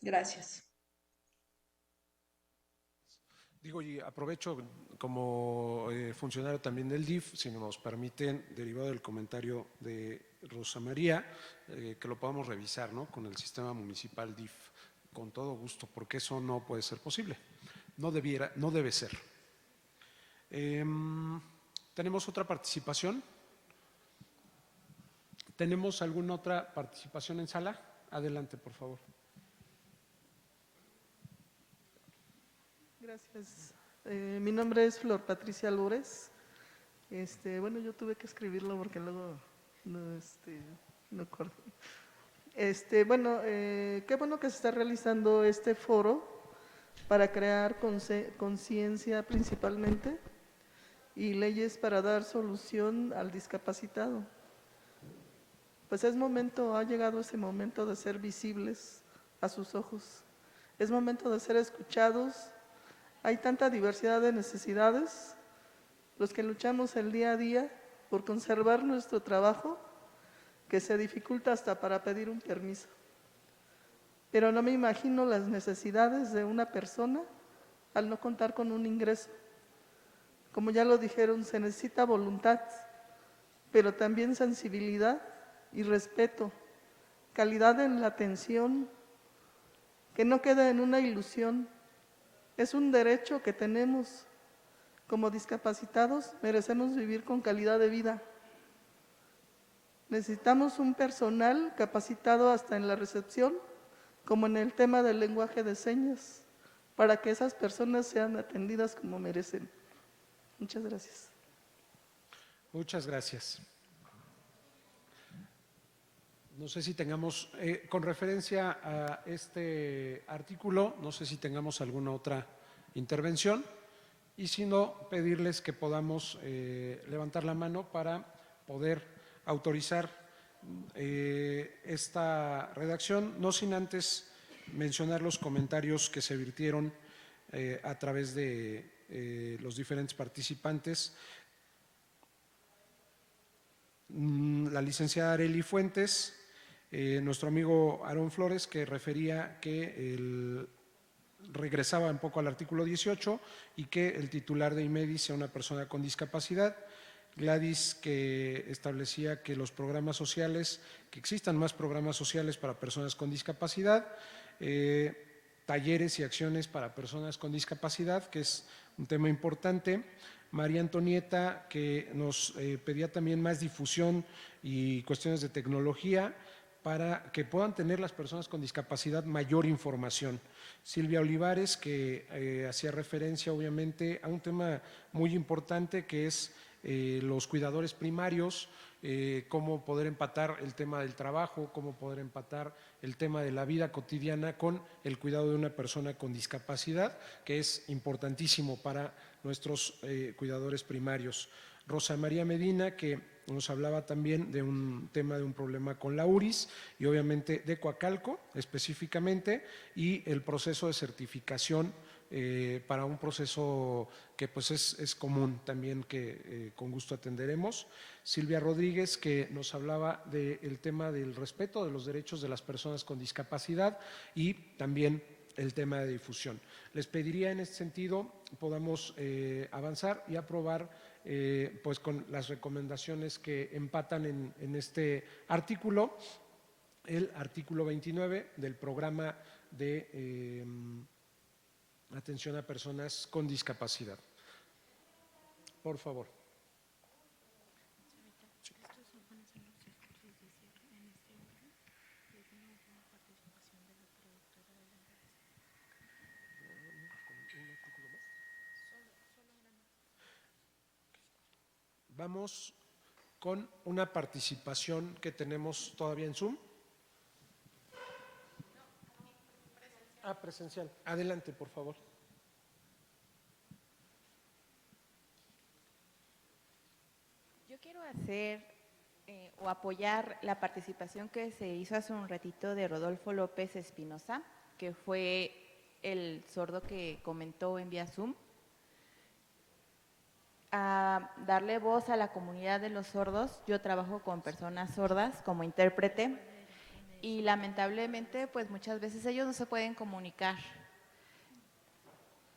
S11: Gracias.
S1: Digo, y aprovecho como funcionario también del DIF, si nos permiten, derivado del comentario de Rosa María, que lo podamos revisar, ¿no? Con el sistema municipal DIF, con todo gusto, porque eso no puede ser posible, no debe ser. ¿Tenemos otra participación? ¿Tenemos alguna otra participación en sala? Adelante, por favor.
S12: Gracias. Mi nombre es Flor Patricia Lures. Bueno, yo tuve que escribirlo porque luego no acuerdo. Bueno, qué bueno que se está realizando este foro para crear conciencia principalmente y leyes para dar solución al discapacitado. Pues ha llegado ese momento de ser visibles a sus ojos. Es momento de ser escuchados Hay tanta diversidad de necesidades, los que luchamos el día a día por conservar nuestro trabajo, que se dificulta hasta para pedir un permiso. Pero no me imagino las necesidades de una persona al no contar con un ingreso. Como ya lo dijeron, se necesita voluntad, pero también sensibilidad y respeto, calidad en la atención, que no quede en una ilusión. Es un derecho que tenemos. Como discapacitados merecemos vivir con calidad de vida. Necesitamos un personal capacitado hasta en la recepción, como en el tema del lenguaje de señas, para que esas personas sean atendidas como merecen. Muchas gracias.
S1: Muchas gracias. No sé si tengamos, con referencia a este artículo, no sé si tengamos alguna otra intervención, y si no, pedirles que podamos levantar la mano para poder autorizar esta redacción, no sin antes mencionar los comentarios que se virtieron a través de los diferentes participantes. La licenciada Arely Fuentes, nuestro amigo Aarón Flores, que refería que regresaba un poco al artículo 18 y que el titular de IMEDI sea una persona con discapacidad. Gladys, que establecía que los programas sociales, que existan más programas sociales para personas con discapacidad, talleres y acciones para personas con discapacidad, que es un tema importante. María Antonieta, que nos pedía también más difusión y cuestiones de tecnología para que puedan tener las personas con discapacidad mayor información. Silvia Olivares, que hacía referencia obviamente a un tema muy importante que es los cuidadores primarios, cómo poder empatar el tema del trabajo, cómo poder empatar el tema de la vida cotidiana con el cuidado de una persona con discapacidad, que es importantísimo para nuestros cuidadores primarios. Rosa María Medina, que nos hablaba también de un tema, de un problema con la URIS y obviamente de Coacalco específicamente, y el proceso de certificación para un proceso que pues es común también, que con gusto atenderemos. Silvia Rodríguez, que nos hablaba del tema del respeto de los derechos de las personas con discapacidad y también el tema de difusión. Les pediría en este sentido podamos avanzar y aprobar pues con las recomendaciones que empatan en este artículo, el artículo 29 del programa de atención a personas con discapacidad. Por favor. Vamos con una participación que tenemos todavía en Zoom. Presencial. Adelante, por favor.
S5: Yo quiero hacer o apoyar la participación que se hizo hace un ratito de Rodolfo López Espinosa, que fue el sordo que comentó en vía Zoom, a darle voz a la comunidad de los sordos. Yo trabajo con personas sordas como intérprete y lamentablemente pues muchas veces ellos no se pueden comunicar.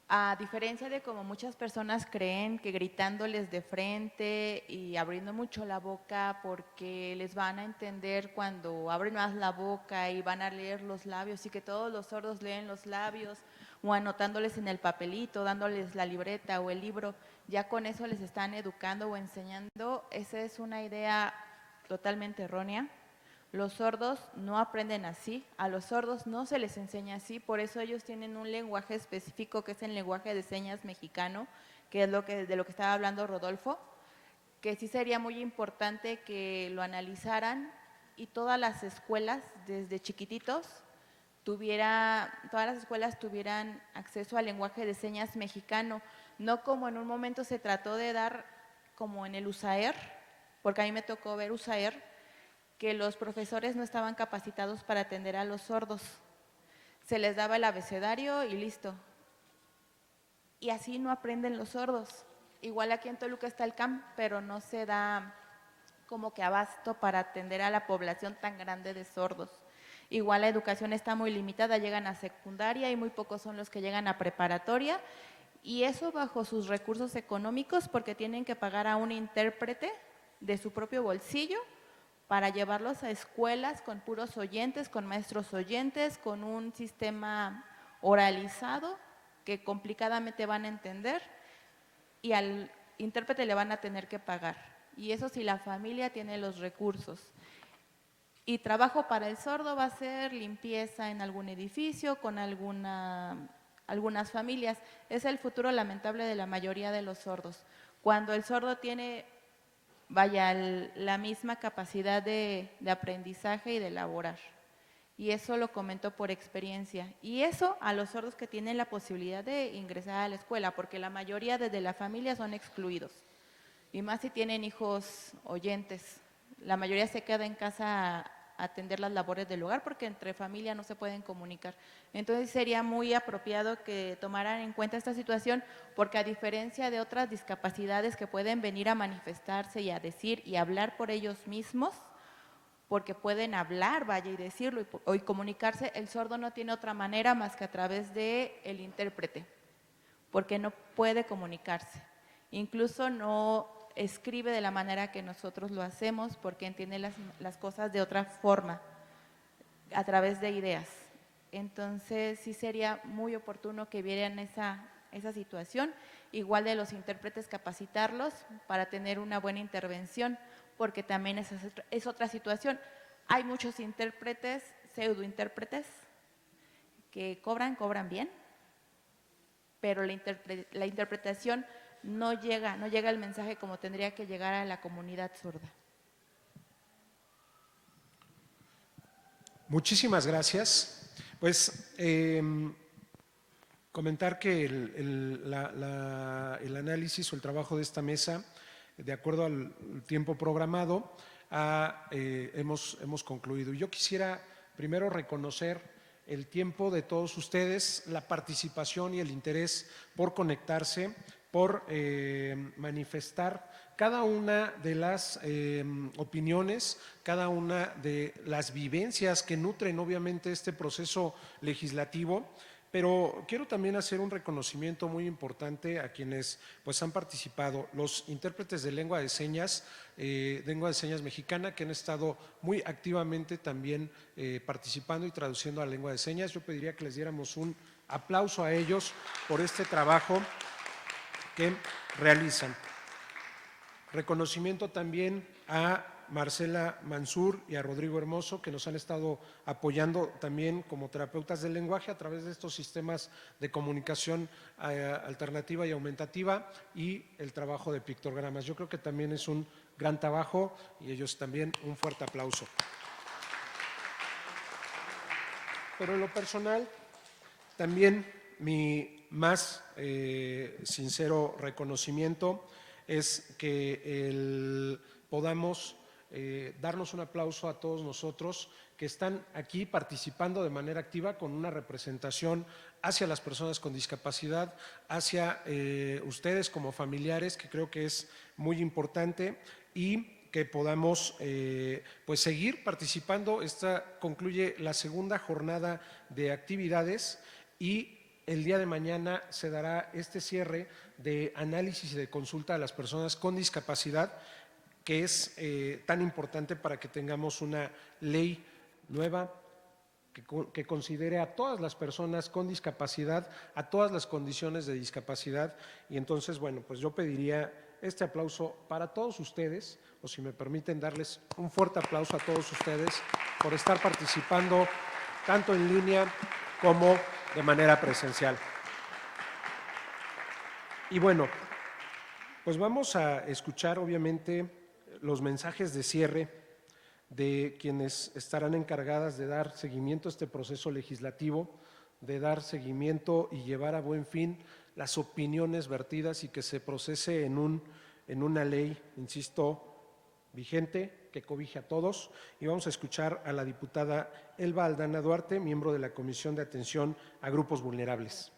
S5: A diferencia de como muchas personas creen que gritándoles de frente y abriendo mucho la boca, porque les van a entender cuando abren más la boca y van a leer los labios, y que todos los sordos leen los labios, o anotándoles en el papelito, dándoles la libreta o el libro, ya con eso les están educando o enseñando. Esa es una idea totalmente errónea. Los sordos no aprenden así, a los sordos no se les enseña así, por eso ellos tienen un lenguaje específico que es el lenguaje de señas mexicano, que es de lo que estaba hablando Rodolfo, que sí sería muy importante que lo analizaran y todas las escuelas desde chiquititos todas las escuelas tuvieran acceso al lenguaje de señas mexicano, no como en un momento se trató de dar como en el USAER, porque a mí me tocó ver USAER, que los profesores no estaban capacitados para atender a los sordos. Se les daba el abecedario y listo. y así no aprenden los sordos. Igual aquí en Toluca está el CAM, pero no se da como que abasto para atender a la población tan grande de sordos. Igual la educación está muy limitada, llegan a secundaria y muy pocos son los que llegan a preparatoria, y eso bajo sus recursos económicos porque tienen que pagar a un intérprete de su propio bolsillo para llevarlos a escuelas con puros oyentes, con maestros oyentes, con un sistema oralizado que complicadamente van a entender, y al intérprete le van a tener que pagar. Y eso si la familia tiene los recursos. Y trabajo para el sordo va a ser limpieza en algún edificio con algunas familias. Es el futuro lamentable de la mayoría de los sordos. Cuando el sordo tiene, vaya, la misma capacidad de aprendizaje y de elaborar. Y eso lo comento por experiencia. Y eso a los sordos que tienen la posibilidad de ingresar a la escuela, porque la mayoría desde la familia son excluidos. Y más si tienen hijos oyentes. La mayoría se queda en casa a atender las labores del hogar porque entre familia no se pueden comunicar. Entonces sería muy apropiado que tomaran en cuenta esta situación, porque a diferencia de otras discapacidades que pueden venir a manifestarse y a decir y hablar por ellos mismos, porque pueden hablar, vaya, y decirlo y comunicarse, el sordo no tiene otra manera más que a través del intérprete, porque no puede comunicarse. Incluso no escribe de la manera que nosotros lo hacemos porque entiende las cosas de otra forma, a través de ideas. Entonces sí sería muy oportuno que vieran esa situación, igual de los intérpretes capacitarlos para tener una buena intervención, porque también es otra situación. Hay muchos intérpretes, pseudointérpretes, que cobran bien, pero la interpretación no llega el mensaje como tendría que llegar a la comunidad sorda.
S1: Muchísimas gracias. Pues comentar que el análisis o el trabajo de esta mesa, de acuerdo al tiempo programado, hemos concluido. Yo quisiera primero reconocer el tiempo de todos ustedes, la participación y el interés por conectarse, por manifestar cada una de las opiniones, cada una de las vivencias que nutren obviamente este proceso legislativo. Pero quiero también hacer un reconocimiento muy importante a quienes pues han participado, los intérpretes de lengua de señas mexicana, que han estado muy activamente también participando y traduciendo a lengua de señas. Yo pediría que les diéramos un aplauso a ellos por este trabajo que realizan. Reconocimiento también a Marcela Mansur y a Rodrigo Hermoso, que nos han estado apoyando también como terapeutas del lenguaje a través de estos sistemas de comunicación alternativa y aumentativa, y el trabajo de pictogramas. Yo creo que también es un gran trabajo y ellos también un fuerte aplauso. Pero en lo personal, también mi más sincero reconocimiento es que podamos darnos un aplauso a todos nosotros que están aquí participando de manera activa con una representación hacia las personas con discapacidad, hacia ustedes como familiares, que creo que es muy importante, y que podamos pues seguir participando. Esta concluye la segunda jornada de actividades y el día de mañana se dará este cierre de análisis y de consulta a las personas con discapacidad, que es tan importante para que tengamos una ley nueva que considere a todas las personas con discapacidad, a todas las condiciones de discapacidad. Y entonces, bueno, pues yo pediría este aplauso para todos ustedes, o si me permiten darles un fuerte aplauso a todos ustedes por estar participando tanto en línea como de manera presencial. Y bueno, pues vamos a escuchar obviamente los mensajes de cierre de quienes estarán encargadas de dar seguimiento a este proceso legislativo, de dar seguimiento y llevar a buen fin las opiniones vertidas y que se procese en una ley, insisto, vigente, que cobije a todos. Y vamos a escuchar a la diputada Elba Aldana Duarte, miembro de la Comisión de Atención a Grupos Vulnerables.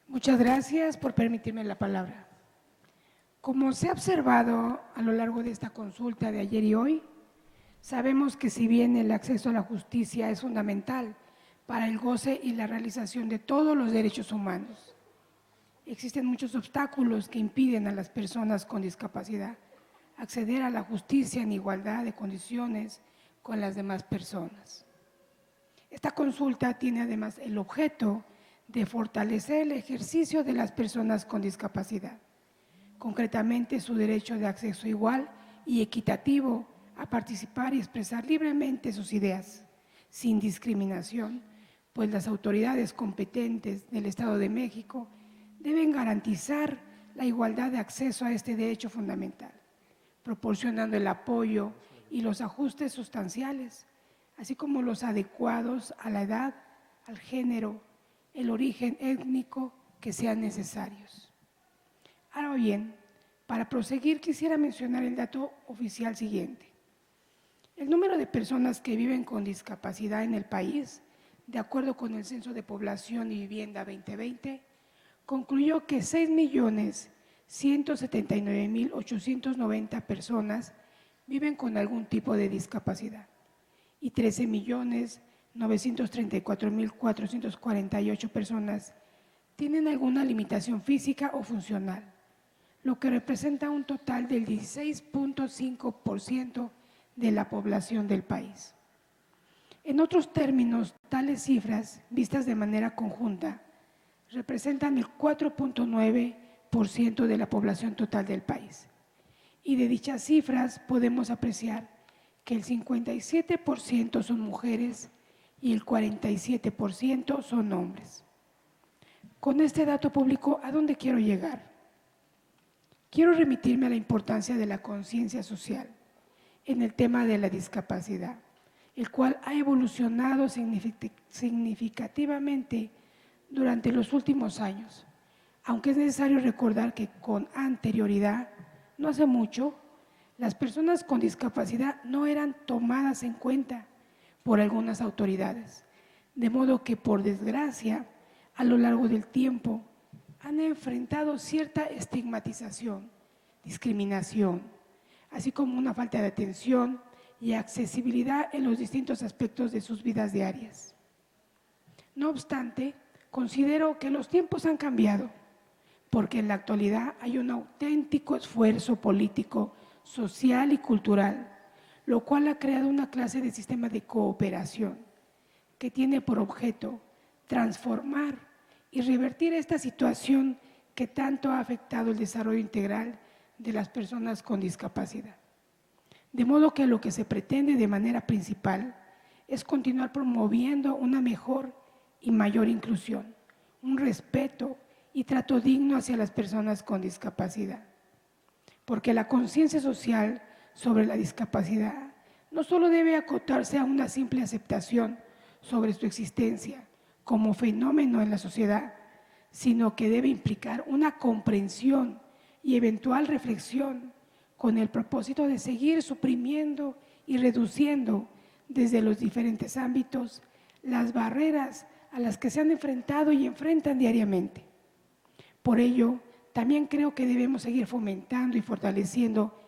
S13: Muchas gracias por permitirme la palabra. Como se ha observado a lo largo de esta consulta de ayer y hoy, sabemos que si bien el acceso a la justicia es fundamental para el goce y la realización de todos los derechos humanos, existen muchos obstáculos que impiden a las personas con discapacidad acceder a la justicia en igualdad de condiciones con las demás personas. Esta consulta tiene además el objeto de fortalecer el ejercicio de las personas con discapacidad, concretamente su derecho de acceso igual y equitativo a participar y expresar libremente sus ideas, sin discriminación, pues las autoridades competentes del Estado de México deben garantizar la igualdad de acceso a este derecho fundamental, proporcionando el apoyo y los ajustes sustanciales, así como los adecuados a la edad, al género, el origen étnico que sean necesarios. Ahora bien, para proseguir quisiera mencionar el dato oficial siguiente. El número de personas que viven con discapacidad en el país, de acuerdo con el Censo de Población y Vivienda 2020, concluyó que 6.179.890 personas viven con algún tipo de discapacidad y 13.934.448 personas tienen alguna limitación física o funcional, lo que representa un total del 16.5% de la población del país. En otros términos, tales cifras, vistas de manera conjunta, representan el 4.9% de la población total del país. Y de dichas cifras podemos apreciar que el 57% son mujeres y el 47% son hombres. Con este dato público, ¿a dónde quiero llegar? Quiero remitirme a la importancia de la conciencia social en el tema de la discapacidad, el cual ha evolucionado significativamente durante los últimos años, aunque es necesario recordar que con anterioridad, no hace mucho, las personas con discapacidad no eran tomadas en cuenta por algunas autoridades, de modo que, por desgracia, a lo largo del tiempo han enfrentado cierta estigmatización, discriminación, así como una falta de atención y accesibilidad en los distintos aspectos de sus vidas diarias. No obstante, considero que los tiempos han cambiado, porque en la actualidad hay un auténtico esfuerzo político, social y cultural, lo cual ha creado una clase de sistema de cooperación que tiene por objeto transformar y revertir esta situación que tanto ha afectado el desarrollo integral de las personas con discapacidad. De modo que lo que se pretende de manera principal es continuar promoviendo una mejor y mayor inclusión, un respeto y trato digno hacia las personas con discapacidad. Porque la conciencia social sobre la discapacidad no solo debe acotarse a una simple aceptación sobre su existencia como fenómeno en la sociedad, sino que debe implicar una comprensión y eventual reflexión con el propósito de seguir suprimiendo y reduciendo desde los diferentes ámbitos las barreras a las que se han enfrentado y enfrentan diariamente. Por ello, también creo que debemos seguir fomentando y fortaleciendo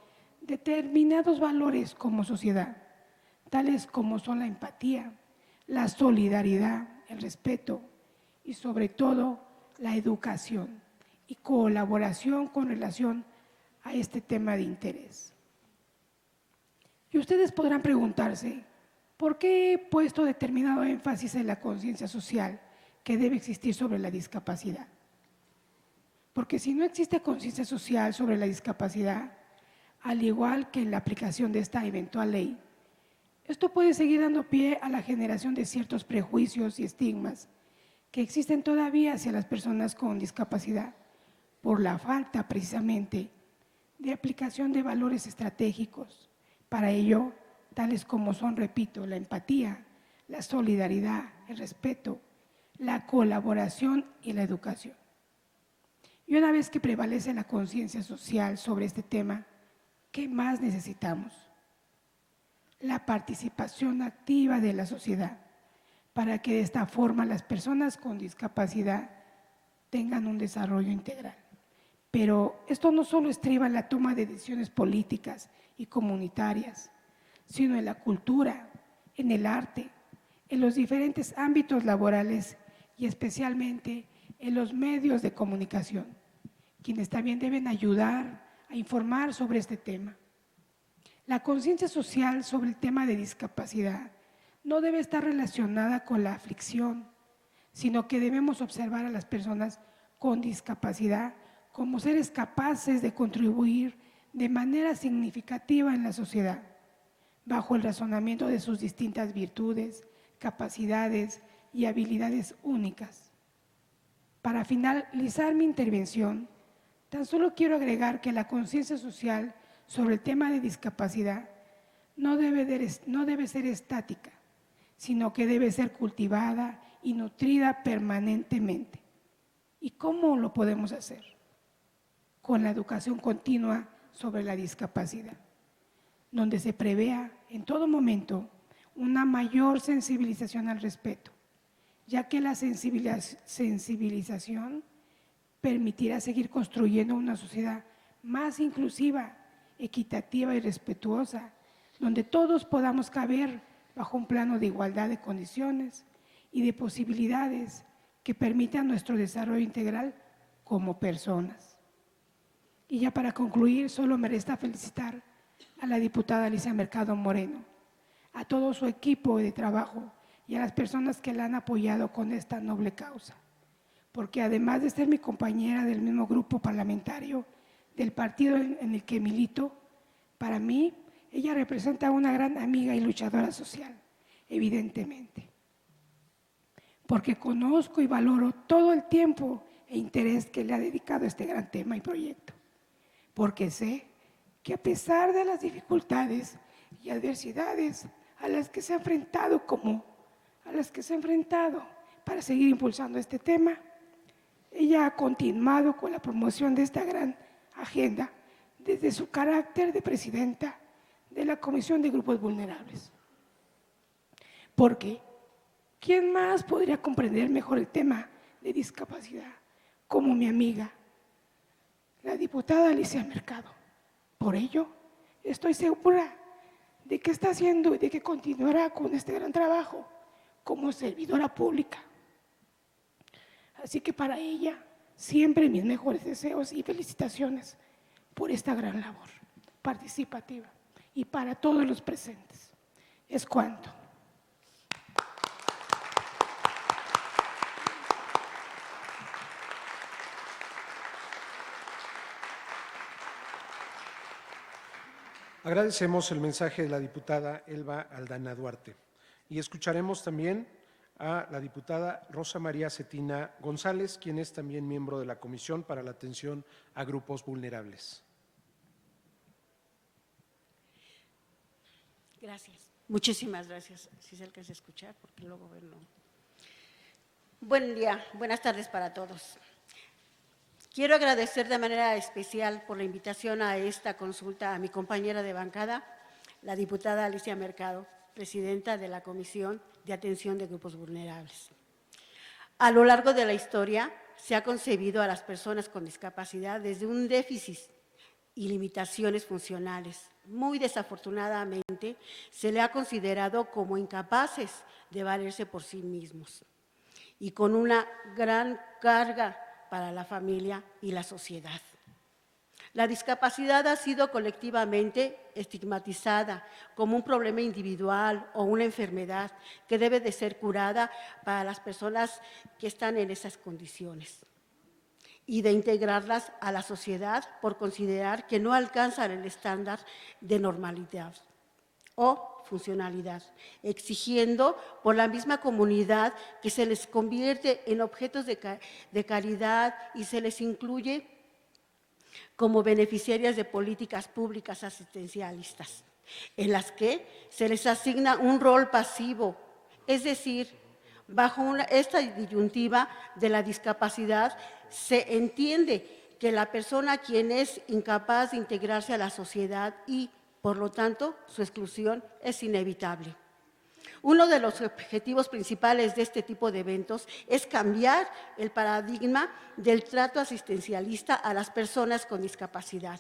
S13: determinados valores como sociedad, tales como son la empatía, la solidaridad, el respeto y sobre todo la educación y colaboración con relación a este tema de interés. Y ustedes podrán preguntarse, ¿por qué he puesto determinado énfasis en la conciencia social que debe existir sobre la discapacidad? Porque si no existe conciencia social sobre la discapacidad, al igual que en la aplicación de esta eventual ley, esto puede seguir dando pie a la generación de ciertos prejuicios y estigmas que existen todavía hacia las personas con discapacidad, por la falta precisamente de aplicación de valores estratégicos. Para ello, tales como son, repito, la empatía, la solidaridad, el respeto, la colaboración y la educación. Y una vez que prevalece la conciencia social sobre este tema, ¿qué más necesitamos? La participación activa de la sociedad, para que de esta forma las personas con discapacidad tengan un desarrollo integral. Pero esto no solo estriba en la toma de decisiones políticas y comunitarias, sino en la cultura, en el arte, en los diferentes ámbitos laborales y especialmente en los medios de comunicación, quienes también deben ayudar a informar sobre este tema. La conciencia social sobre el tema de discapacidad no debe estar relacionada con la aflicción, sino que debemos observar a las personas con discapacidad como seres capaces de contribuir de manera significativa en la sociedad, bajo el razonamiento de sus distintas virtudes, capacidades y habilidades únicas. Para finalizar mi intervención, tan solo quiero agregar que la conciencia social sobre el tema de discapacidad no debe ser estática, sino que debe ser cultivada y nutrida permanentemente. ¿Y cómo lo podemos hacer? Con la educación continua sobre la discapacidad, donde se prevea en todo momento una mayor sensibilización al respeto, ya que la sensibilización permitirá seguir construyendo una sociedad más inclusiva, equitativa y respetuosa, donde todos podamos caber bajo un plano de igualdad de condiciones y de posibilidades que permitan nuestro desarrollo integral como personas. Y ya para concluir, solo me resta felicitar a la diputada Alicia Mercado Moreno, a todo su equipo de trabajo y a las personas que la han apoyado con esta noble causa, porque además de ser mi compañera del mismo grupo parlamentario, del partido en el que milito, para mí ella representa una gran amiga y luchadora social, evidentemente, porque conozco y valoro todo el tiempo e interés que le ha dedicado a este gran tema y proyecto, porque sé que a pesar de las dificultades y adversidades a las que se ha enfrentado para seguir impulsando este tema, ella ha continuado con la promoción de esta gran agenda desde su carácter de presidenta de la Comisión de Grupos Vulnerables. Porque, ¿quién más podría comprender mejor el tema de discapacidad como mi amiga, la diputada Alicia Mercado? Por ello, estoy segura de que está haciendo y de que continuará con este gran trabajo como servidora pública. Así que para ella, siempre mis mejores deseos y felicitaciones por esta gran labor participativa y para todos los presentes. Es cuanto.
S1: Agradecemos el mensaje de la diputada Elba Aldana Duarte y escucharemos también a la diputada Rosa María Cetina González, quien es también miembro de la Comisión para la Atención a Grupos Vulnerables.
S14: Gracias. Muchísimas gracias. Si se alcanza a escuchar, porque luego verlo. Buen día, buenas tardes para todos. Quiero agradecer de manera especial por la invitación a esta consulta a mi compañera de bancada, la diputada Alicia Mercado, presidenta de la Comisión de Atención de Grupos Vulnerables. A lo largo de la historia se ha concebido a las personas con discapacidad desde un déficit y limitaciones funcionales. Muy desafortunadamente se le ha considerado como incapaces de valerse por sí mismos y con una gran carga para la familia y la sociedad. La discapacidad ha sido colectivamente estigmatizada como un problema individual o una enfermedad que debe de ser curada para las personas que están en esas condiciones y de integrarlas a la sociedad por considerar que no alcanzan el estándar de normalidad o funcionalidad, exigiendo por la misma comunidad que se les convierte en objetos de caridad y se les incluye como beneficiarias de políticas públicas asistencialistas, en las que se les asigna un rol pasivo, es decir, bajo esta disyuntiva de la discapacidad se entiende que la persona quien es incapaz de integrarse a la sociedad y por lo tanto, su exclusión es inevitable. Uno de los objetivos principales de este tipo de eventos es cambiar el paradigma del trato asistencialista a las personas con discapacidad,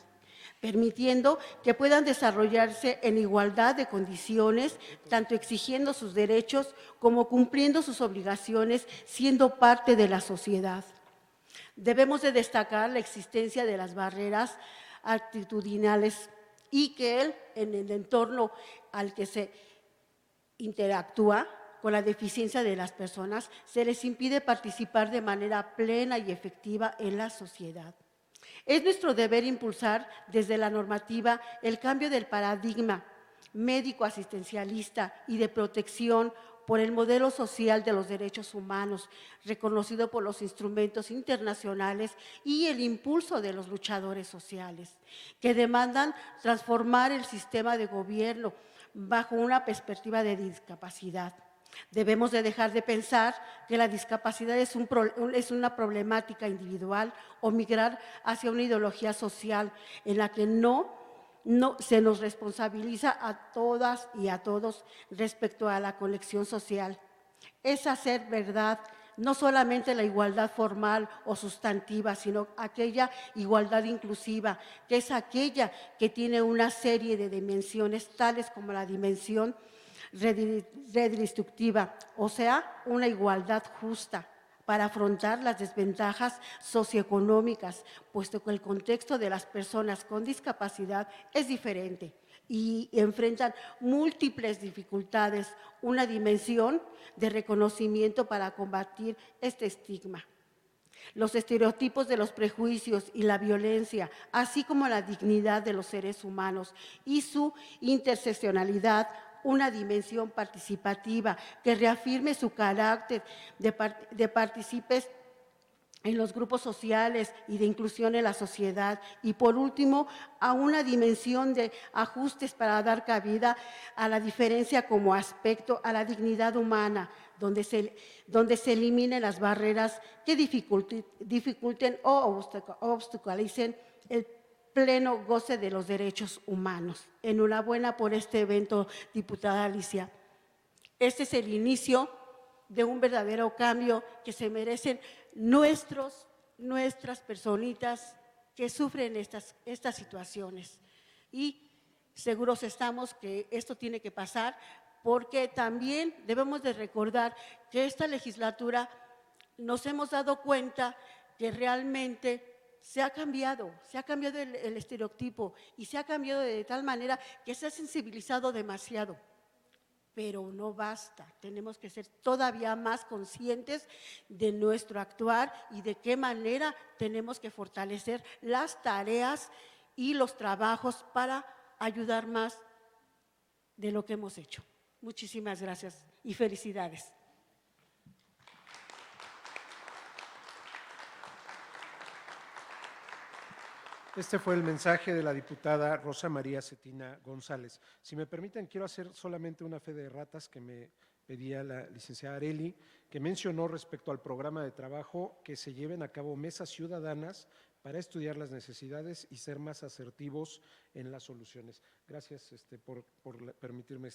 S14: permitiendo que puedan desarrollarse en igualdad de condiciones, tanto exigiendo sus derechos como cumpliendo sus obligaciones, siendo parte de la sociedad. Debemos de destacar la existencia de las barreras actitudinales y que en el entorno al que se interactúa con la deficiencia de las personas, se les impide participar de manera plena y efectiva en la sociedad. Es nuestro deber impulsar desde la normativa el cambio del paradigma médico-asistencialista y de protección por el modelo social de los derechos humanos, reconocido por los instrumentos internacionales y el impulso de los luchadores sociales, que demandan transformar el sistema de gobierno bajo una perspectiva de discapacidad. Debemos de dejar de pensar que la discapacidad es una problemática individual o migrar hacia una ideología social en la que no se nos responsabiliza a todas y a todos respecto a la conexión social. Es hacer verdad no solamente la igualdad formal o sustantiva, sino aquella igualdad inclusiva, que es aquella que tiene una serie de dimensiones, tales como la dimensión redistributiva, o sea, una igualdad justa para afrontar las desventajas socioeconómicas, puesto que el contexto de las personas con discapacidad es diferente y enfrentan múltiples dificultades, una dimensión de reconocimiento para combatir este estigma. Los estereotipos de los prejuicios y la violencia, así como la dignidad de los seres humanos y su interseccionalidad, una dimensión participativa que reafirme su carácter de partícipes en los grupos sociales y de inclusión en la sociedad. Y por último, a una dimensión de ajustes para dar cabida a la diferencia como aspecto a la dignidad humana, donde se eliminen las barreras que dificulten o obstaculicen el pleno goce de los derechos humanos. Enhorabuena por este evento, diputada Alicia. Este es el inicio de un verdadero cambio que se merecen nuestras personitas que sufren estas situaciones. Y seguros estamos que esto tiene que pasar, porque también debemos de recordar que esta legislatura nos hemos dado cuenta que realmente se ha cambiado el estereotipo y se ha cambiado de tal manera que se ha sensibilizado demasiado. Pero no basta, tenemos que ser todavía más conscientes de nuestro actuar y de qué manera tenemos que fortalecer las tareas y los trabajos para ayudar más de lo que hemos hecho. Muchísimas gracias y felicidades.
S1: Este fue el mensaje de la diputada Rosa María Cetina González. Si me permiten, quiero hacer solamente una fe de ratas que me pedía la licenciada Areli, que mencionó respecto al programa de trabajo que se lleven a cabo mesas ciudadanas para estudiar las necesidades y ser más asertivos en las soluciones. Gracias por permitirme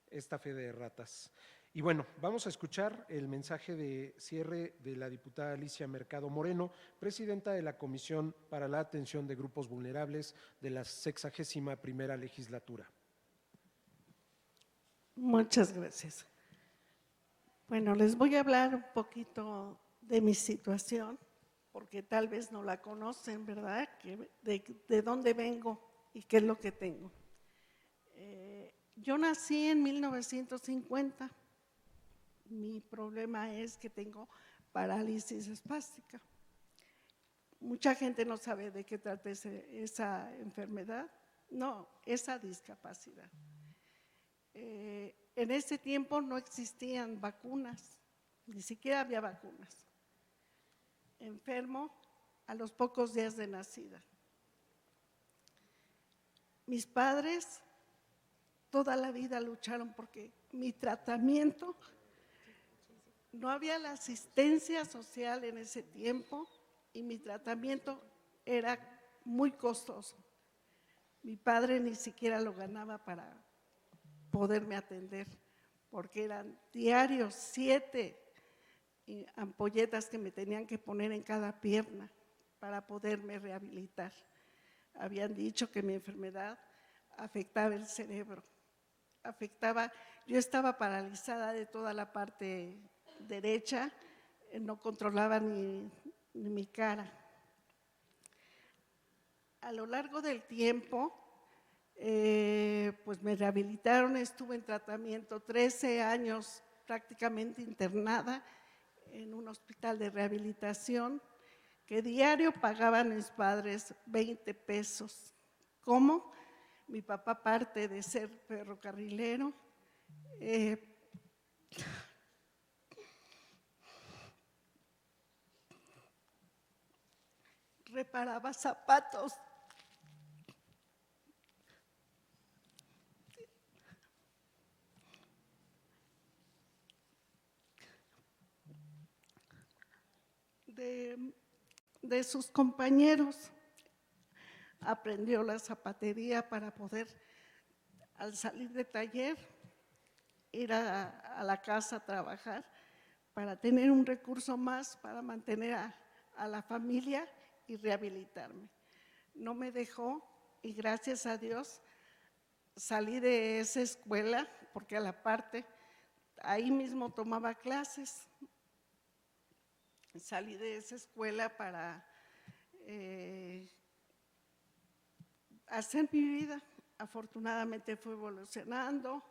S1: esta fe de ratas. Y bueno, vamos a escuchar el mensaje de cierre de la diputada Alicia Mercado Moreno, presidenta de la Comisión para la Atención de Grupos Vulnerables de la 61ª Legislatura.
S15: Muchas gracias. Bueno, les voy a hablar un poquito de mi situación, porque tal vez no la conocen, ¿verdad? De dónde vengo y qué es lo que tengo. Yo nací en 1950. Mi problema es que tengo parálisis espástica. Mucha gente no sabe de qué trata esa enfermedad, no, esa discapacidad. En ese tiempo no existían vacunas, ni siquiera había vacunas. Enfermo a los pocos días de nacida. Mis padres toda la vida lucharon porque mi tratamiento, no había la asistencia social en ese tiempo y mi tratamiento era muy costoso. Mi padre ni siquiera lo ganaba para poderme atender, porque eran diarios 7 ampolletas que me tenían que poner en cada pierna para poderme rehabilitar. Habían dicho que mi enfermedad afectaba el cerebro, yo estaba paralizada de toda la parte derecha, no controlaba ni mi cara. A lo largo del tiempo, pues me rehabilitaron, estuve en tratamiento 13 años prácticamente internada en un hospital de rehabilitación que diario pagaban mis padres 20 pesos. ¿Cómo? Mi papá, aparte de ser ferrocarrilero, reparaba zapatos. De sus compañeros. Aprendió la zapatería para poder, al salir de taller, ir a la casa a trabajar para tener un recurso más para mantener a la familia y rehabilitarme. No me dejó y gracias a Dios salí de esa escuela porque a la parte ahí mismo tomaba clases. Salí de esa escuela para hacer mi vida. Afortunadamente fue evolucionando.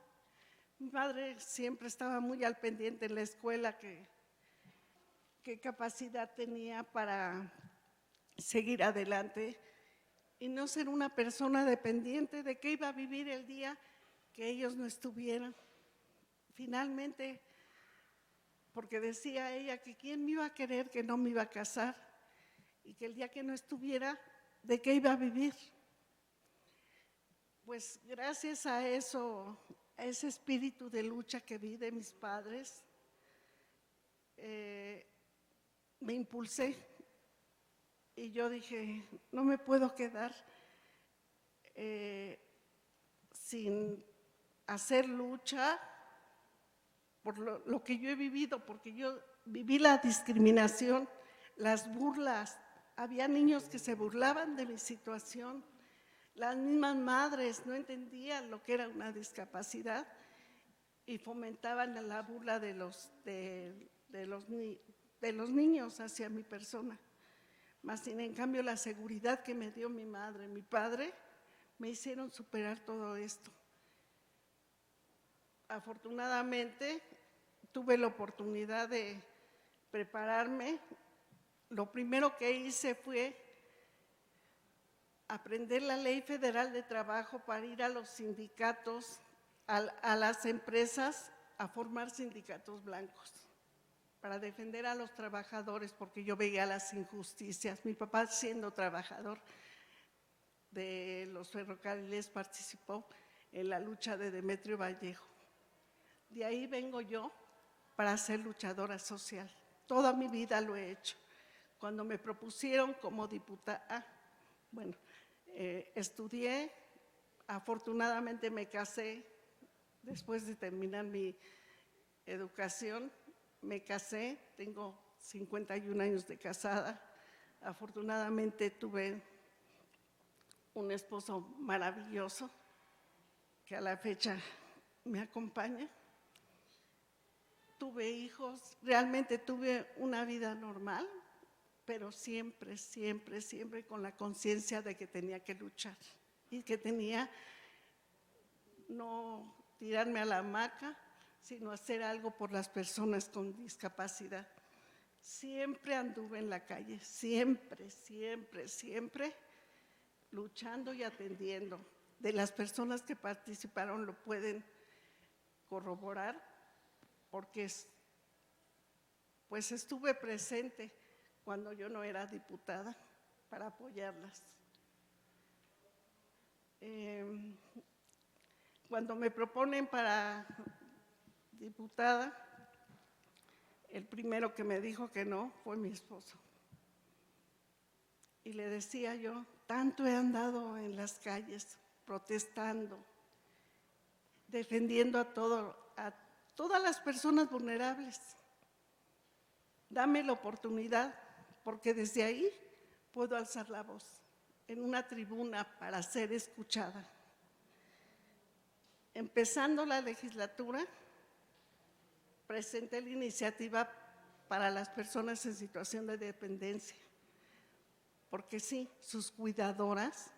S15: Mi madre siempre estaba muy al pendiente en la escuela qué capacidad tenía para seguir adelante y no ser una persona dependiente de qué iba a vivir el día que ellos no estuvieran. Finalmente, porque decía ella que quién me iba a querer, que no me iba a casar y que el día que no estuviera, ¿de qué iba a vivir? Pues gracias a eso, a ese espíritu de lucha que vi de mis padres, me impulsé y yo dije, no me puedo quedar sin hacer lucha por lo que yo he vivido, porque yo viví la discriminación, las burlas. Había niños que se burlaban de mi situación, las mismas madres no entendían lo que era una discapacidad y fomentaban la burla de los niños hacia mi persona. Más sin en cambio la seguridad que me dio mi madre, mi padre, me hicieron superar todo esto. Afortunadamente tuve la oportunidad de prepararme. Lo primero que hice fue aprender la Ley Federal de Trabajo para ir a los sindicatos, a las empresas, a formar sindicatos blancos, para defender a los trabajadores, porque yo veía las injusticias. Mi papá, siendo trabajador de los ferrocarriles, participó en la lucha de Demetrio Vallejo. De ahí vengo yo para ser luchadora social. Toda mi vida lo he hecho. Cuando me propusieron como diputada, estudié, afortunadamente me casé, después de terminar mi educación, me casé, tengo 51 años de casada, afortunadamente tuve un esposo maravilloso que a la fecha me acompaña. Tuve hijos, realmente tuve una vida normal, pero siempre, siempre, siempre con la conciencia de que tenía que luchar y que tenía no tirarme a la hamaca, sino hacer algo por las personas con discapacidad. Siempre anduve en la calle, siempre, siempre, siempre, luchando y atendiendo. De las personas que participaron lo pueden corroborar, porque pues estuve presente cuando yo no era diputada para apoyarlas. Cuando me proponen para diputada, el primero que me dijo que no fue mi esposo. Y le decía yo, tanto he andado en las calles protestando, defendiendo a todas las personas vulnerables. Dame la oportunidad, porque desde ahí puedo alzar la voz en una tribuna para ser escuchada. Empezando la legislatura, presenté la iniciativa para las personas en situación de dependencia, porque sí, sus cuidadoras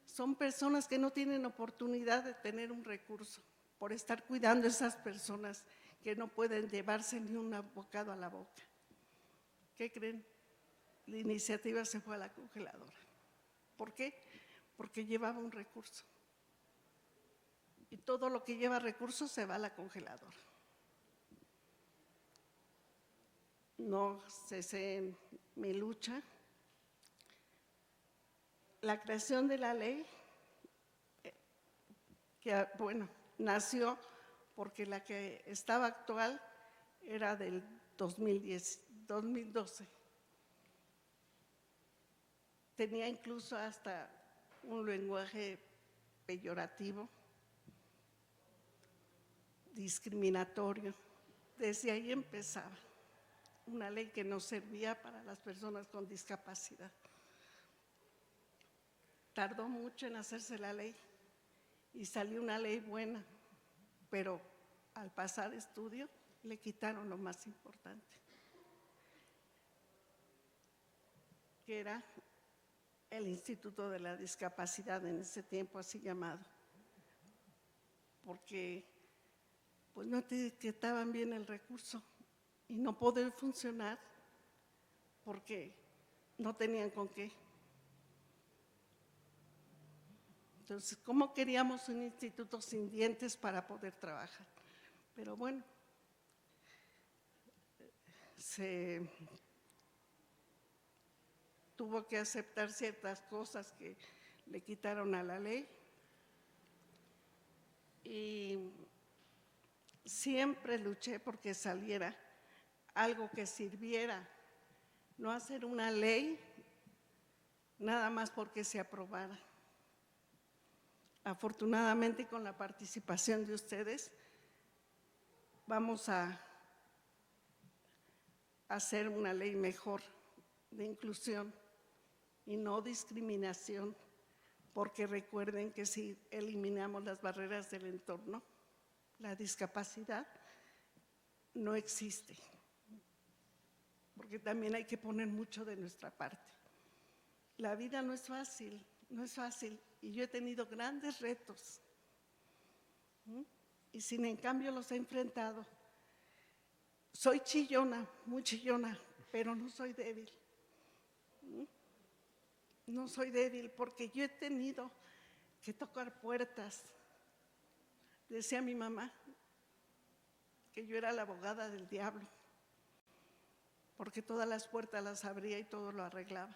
S15: son personas que no tienen oportunidad de tener un recurso por estar cuidando a esas personas que no pueden llevarse ni un bocado a la boca. ¿Qué creen? La iniciativa se fue a la congeladora. ¿Por qué? Porque llevaba un recurso. Y todo lo que lleva recursos se va a la congeladora. No cesé en mi lucha. La creación de la ley, que bueno, nació porque la que estaba actual era del 2012. Tenía incluso hasta un lenguaje peyorativo, discriminatorio. Desde ahí empezaba una ley que no servía para las personas con discapacidad. Tardó mucho en hacerse la ley y salió una ley buena, pero al pasar estudio le quitaron lo más importante, que era el Instituto de la Discapacidad, en ese tiempo así llamado, porque pues no te etiquetaban bien el recurso y no podía funcionar porque no tenían con qué. Entonces, ¿cómo queríamos un instituto sin dientes para poder trabajar? Pero bueno, se tuvo que aceptar ciertas cosas que le quitaron a la ley y siempre luché porque saliera algo que sirviera, no hacer una ley nada más porque se aprobara. Afortunadamente, con la participación de ustedes, vamos a hacer una ley mejor de inclusión y no discriminación, porque recuerden que si eliminamos las barreras del entorno, la discapacidad no existe, porque también hay que poner mucho de nuestra parte. La vida no es fácil, no es fácil, y yo he tenido grandes retos, y sin en cambio los he enfrentado. Soy chillona, muy chillona, pero no soy débil. No soy débil porque yo he tenido que tocar puertas. Decía mi mamá que yo era la abogada del diablo, porque todas las puertas las abría y todo lo arreglaba.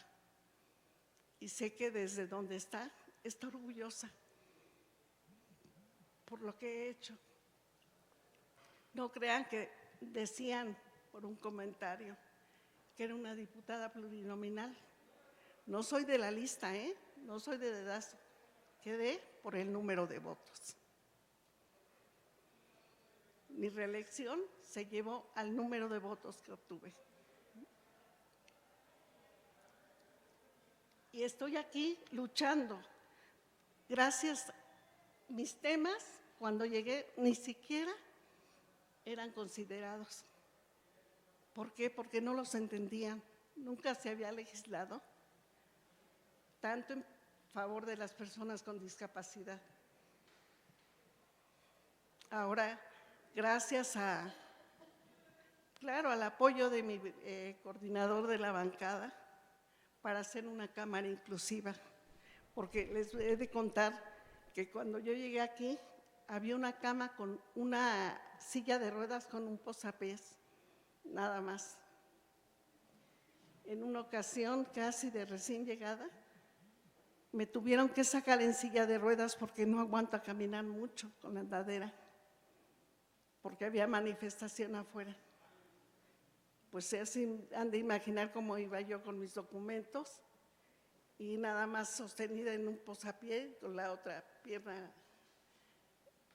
S15: Y sé que desde donde está orgullosa por lo que he hecho. No crean que decían por un comentario que era una diputada plurinominal. No soy de la lista, no soy de dedazo. Quedé por el número de votos. Mi reelección se llevó al número de votos que obtuve. Y estoy aquí luchando. Gracias, mis temas, cuando llegué, ni siquiera eran considerados. ¿Por qué? Porque no los entendían. Nunca se había legislado tanto en favor de las personas con discapacidad. Ahora, gracias al apoyo de mi coordinador de la bancada para hacer una cámara inclusiva, porque les he de contar que cuando yo llegué aquí había una cama con una silla de ruedas con un posapiés, nada más. En una ocasión, casi de recién llegada, me tuvieron que sacar en silla de ruedas porque no aguanto a caminar mucho con la andadera, porque había manifestación afuera. Pues así han de imaginar cómo iba yo con mis documentos y nada más sostenida en un posapié con la otra pierna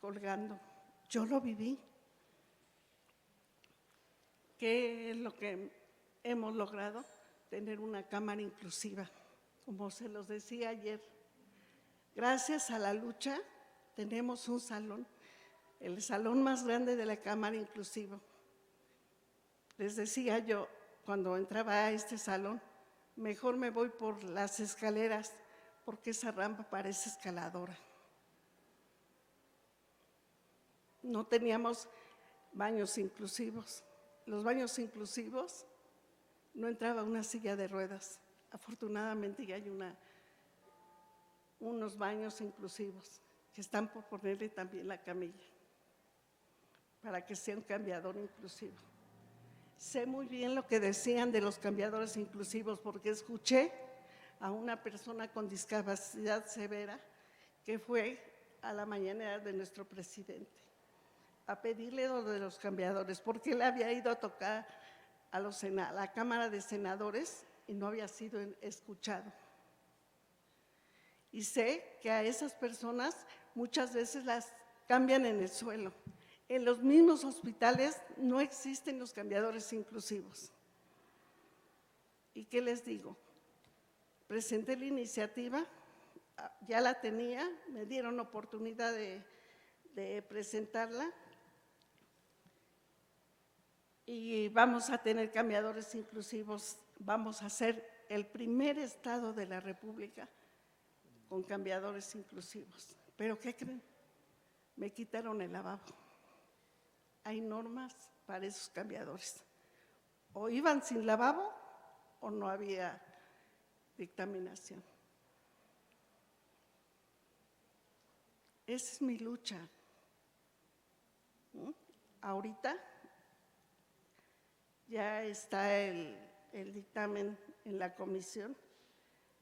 S15: colgando. Yo lo viví ¿Qué es lo que hemos logrado? Tener una cámara inclusiva, como se los decía ayer. Gracias a la lucha tenemos un salón, el salón más grande de la cámara inclusiva. Les decía yo, cuando entraba a este salón, mejor me voy por las escaleras, porque esa rampa parece escaladora. No teníamos baños inclusivos. Los baños inclusivos no entraba una silla de ruedas. Afortunadamente ya hay unos baños inclusivos que están por ponerle también la camilla para que sea un cambiador inclusivo. Sé muy bien lo que decían de los cambiadores inclusivos porque escuché a una persona con discapacidad severa que fue a la mañanera de nuestro presidente a pedirle lo de los cambiadores, porque él había ido a tocar a la Cámara de Senadores y no había sido escuchado. Y sé que a esas personas muchas veces las cambian en el suelo. En los mismos hospitales no existen los cambiadores inclusivos. ¿Y qué les digo? Presenté la iniciativa, ya la tenía, me dieron oportunidad de presentarla y vamos a tener cambiadores inclusivos. Vamos a ser el primer estado de la República con cambiadores inclusivos. ¿Pero qué creen? Me quitaron el lavabo. Hay normas para esos cambiadores. O iban sin lavabo o no había dictaminación. Esa es mi lucha. Ahorita ya está el dictamen en la comisión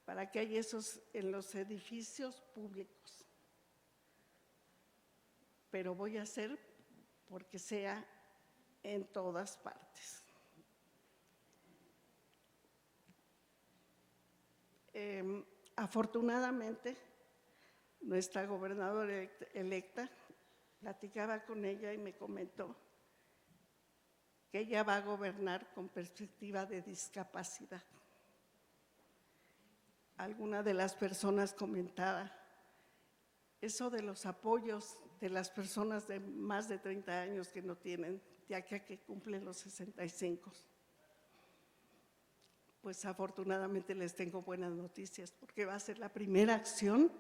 S15: para que haya esos en los edificios públicos. Pero voy a hacer porque sea en todas partes. Afortunadamente, nuestra gobernadora electa, platicaba con ella y me comentó que ella va a gobernar con perspectiva de discapacidad. Alguna de las personas comentaba eso de los apoyos de las personas de más de 30 años que no tienen, ya que cumplen los 65. Pues afortunadamente les tengo buenas noticias, porque va a ser la primera acción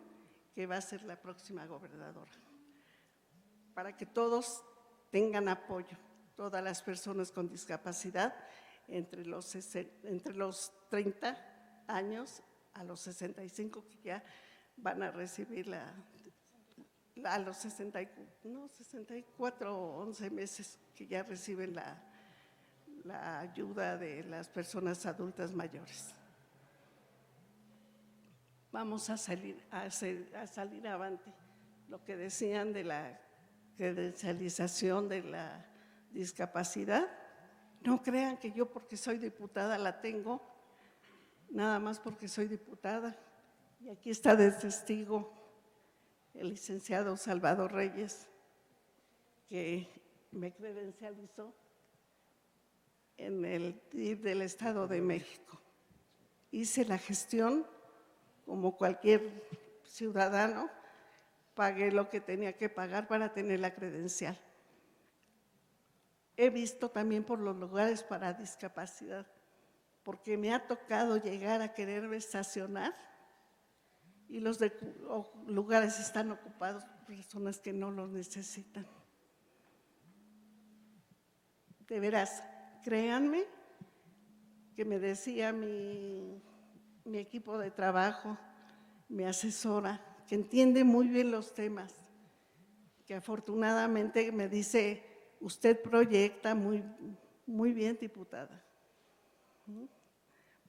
S15: que va a ser la próxima gobernadora, para que todos tengan apoyo, todas las personas con discapacidad, entre los 30 años a los 65, que ya van a recibir a los 64 o 11 meses, que ya reciben la ayuda de las personas adultas mayores. Vamos a salir avante. Lo que decían de la credencialización de la discapacidad, no crean que yo porque soy diputada la tengo, nada más porque soy diputada. Y aquí está de testigo el licenciado Salvador Reyes, que me credencializó en el DIF del Estado de México. Hice la gestión como cualquier ciudadano, pagué lo que tenía que pagar para tener la credencial. He visto también por los lugares para discapacidad, porque me ha tocado llegar a quererme estacionar y los lugares están ocupados por personas que no los necesitan. De veras, créanme que me decía mi equipo de trabajo, mi asesora, que entiende muy bien los temas, que afortunadamente me dice, usted proyecta muy bien, diputada.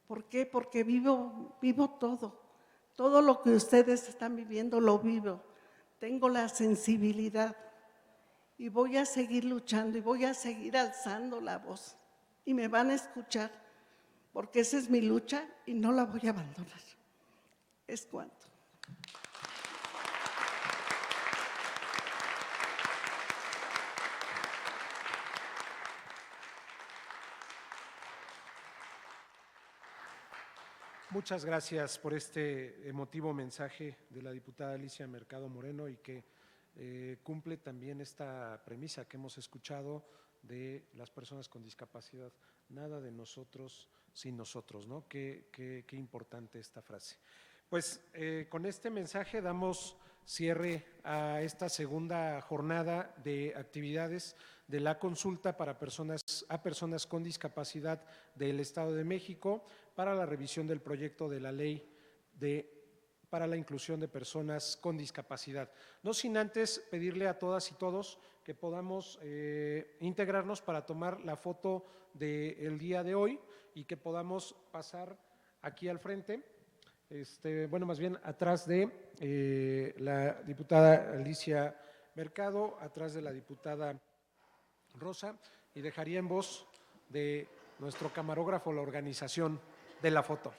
S15: ¿Por qué? Porque vivo todo lo que ustedes están viviendo lo vivo, tengo la sensibilidad y voy a seguir luchando y voy a seguir alzando la voz y me van a escuchar, porque esa es mi lucha y no la voy a abandonar. Es cuanto.
S1: Muchas gracias por este emotivo mensaje de la diputada Alicia Mercado Moreno y que cumple también esta premisa que hemos escuchado de las personas con discapacidad. Nada de nosotros sin nosotros, ¿no? Qué importante esta frase. Pues con este mensaje damos cierre a esta segunda jornada de actividades de la consulta para personas con discapacidad del Estado de México para la revisión del proyecto de la ley para la inclusión de personas con discapacidad. No sin antes pedirle a todas y todos que podamos integrarnos para tomar la foto del día de hoy y que podamos pasar aquí al frente. Bueno, más bien atrás de la diputada Alicia Mercado, atrás de la diputada Rosa, y dejaría en voz de nuestro camarógrafo la organización de la foto.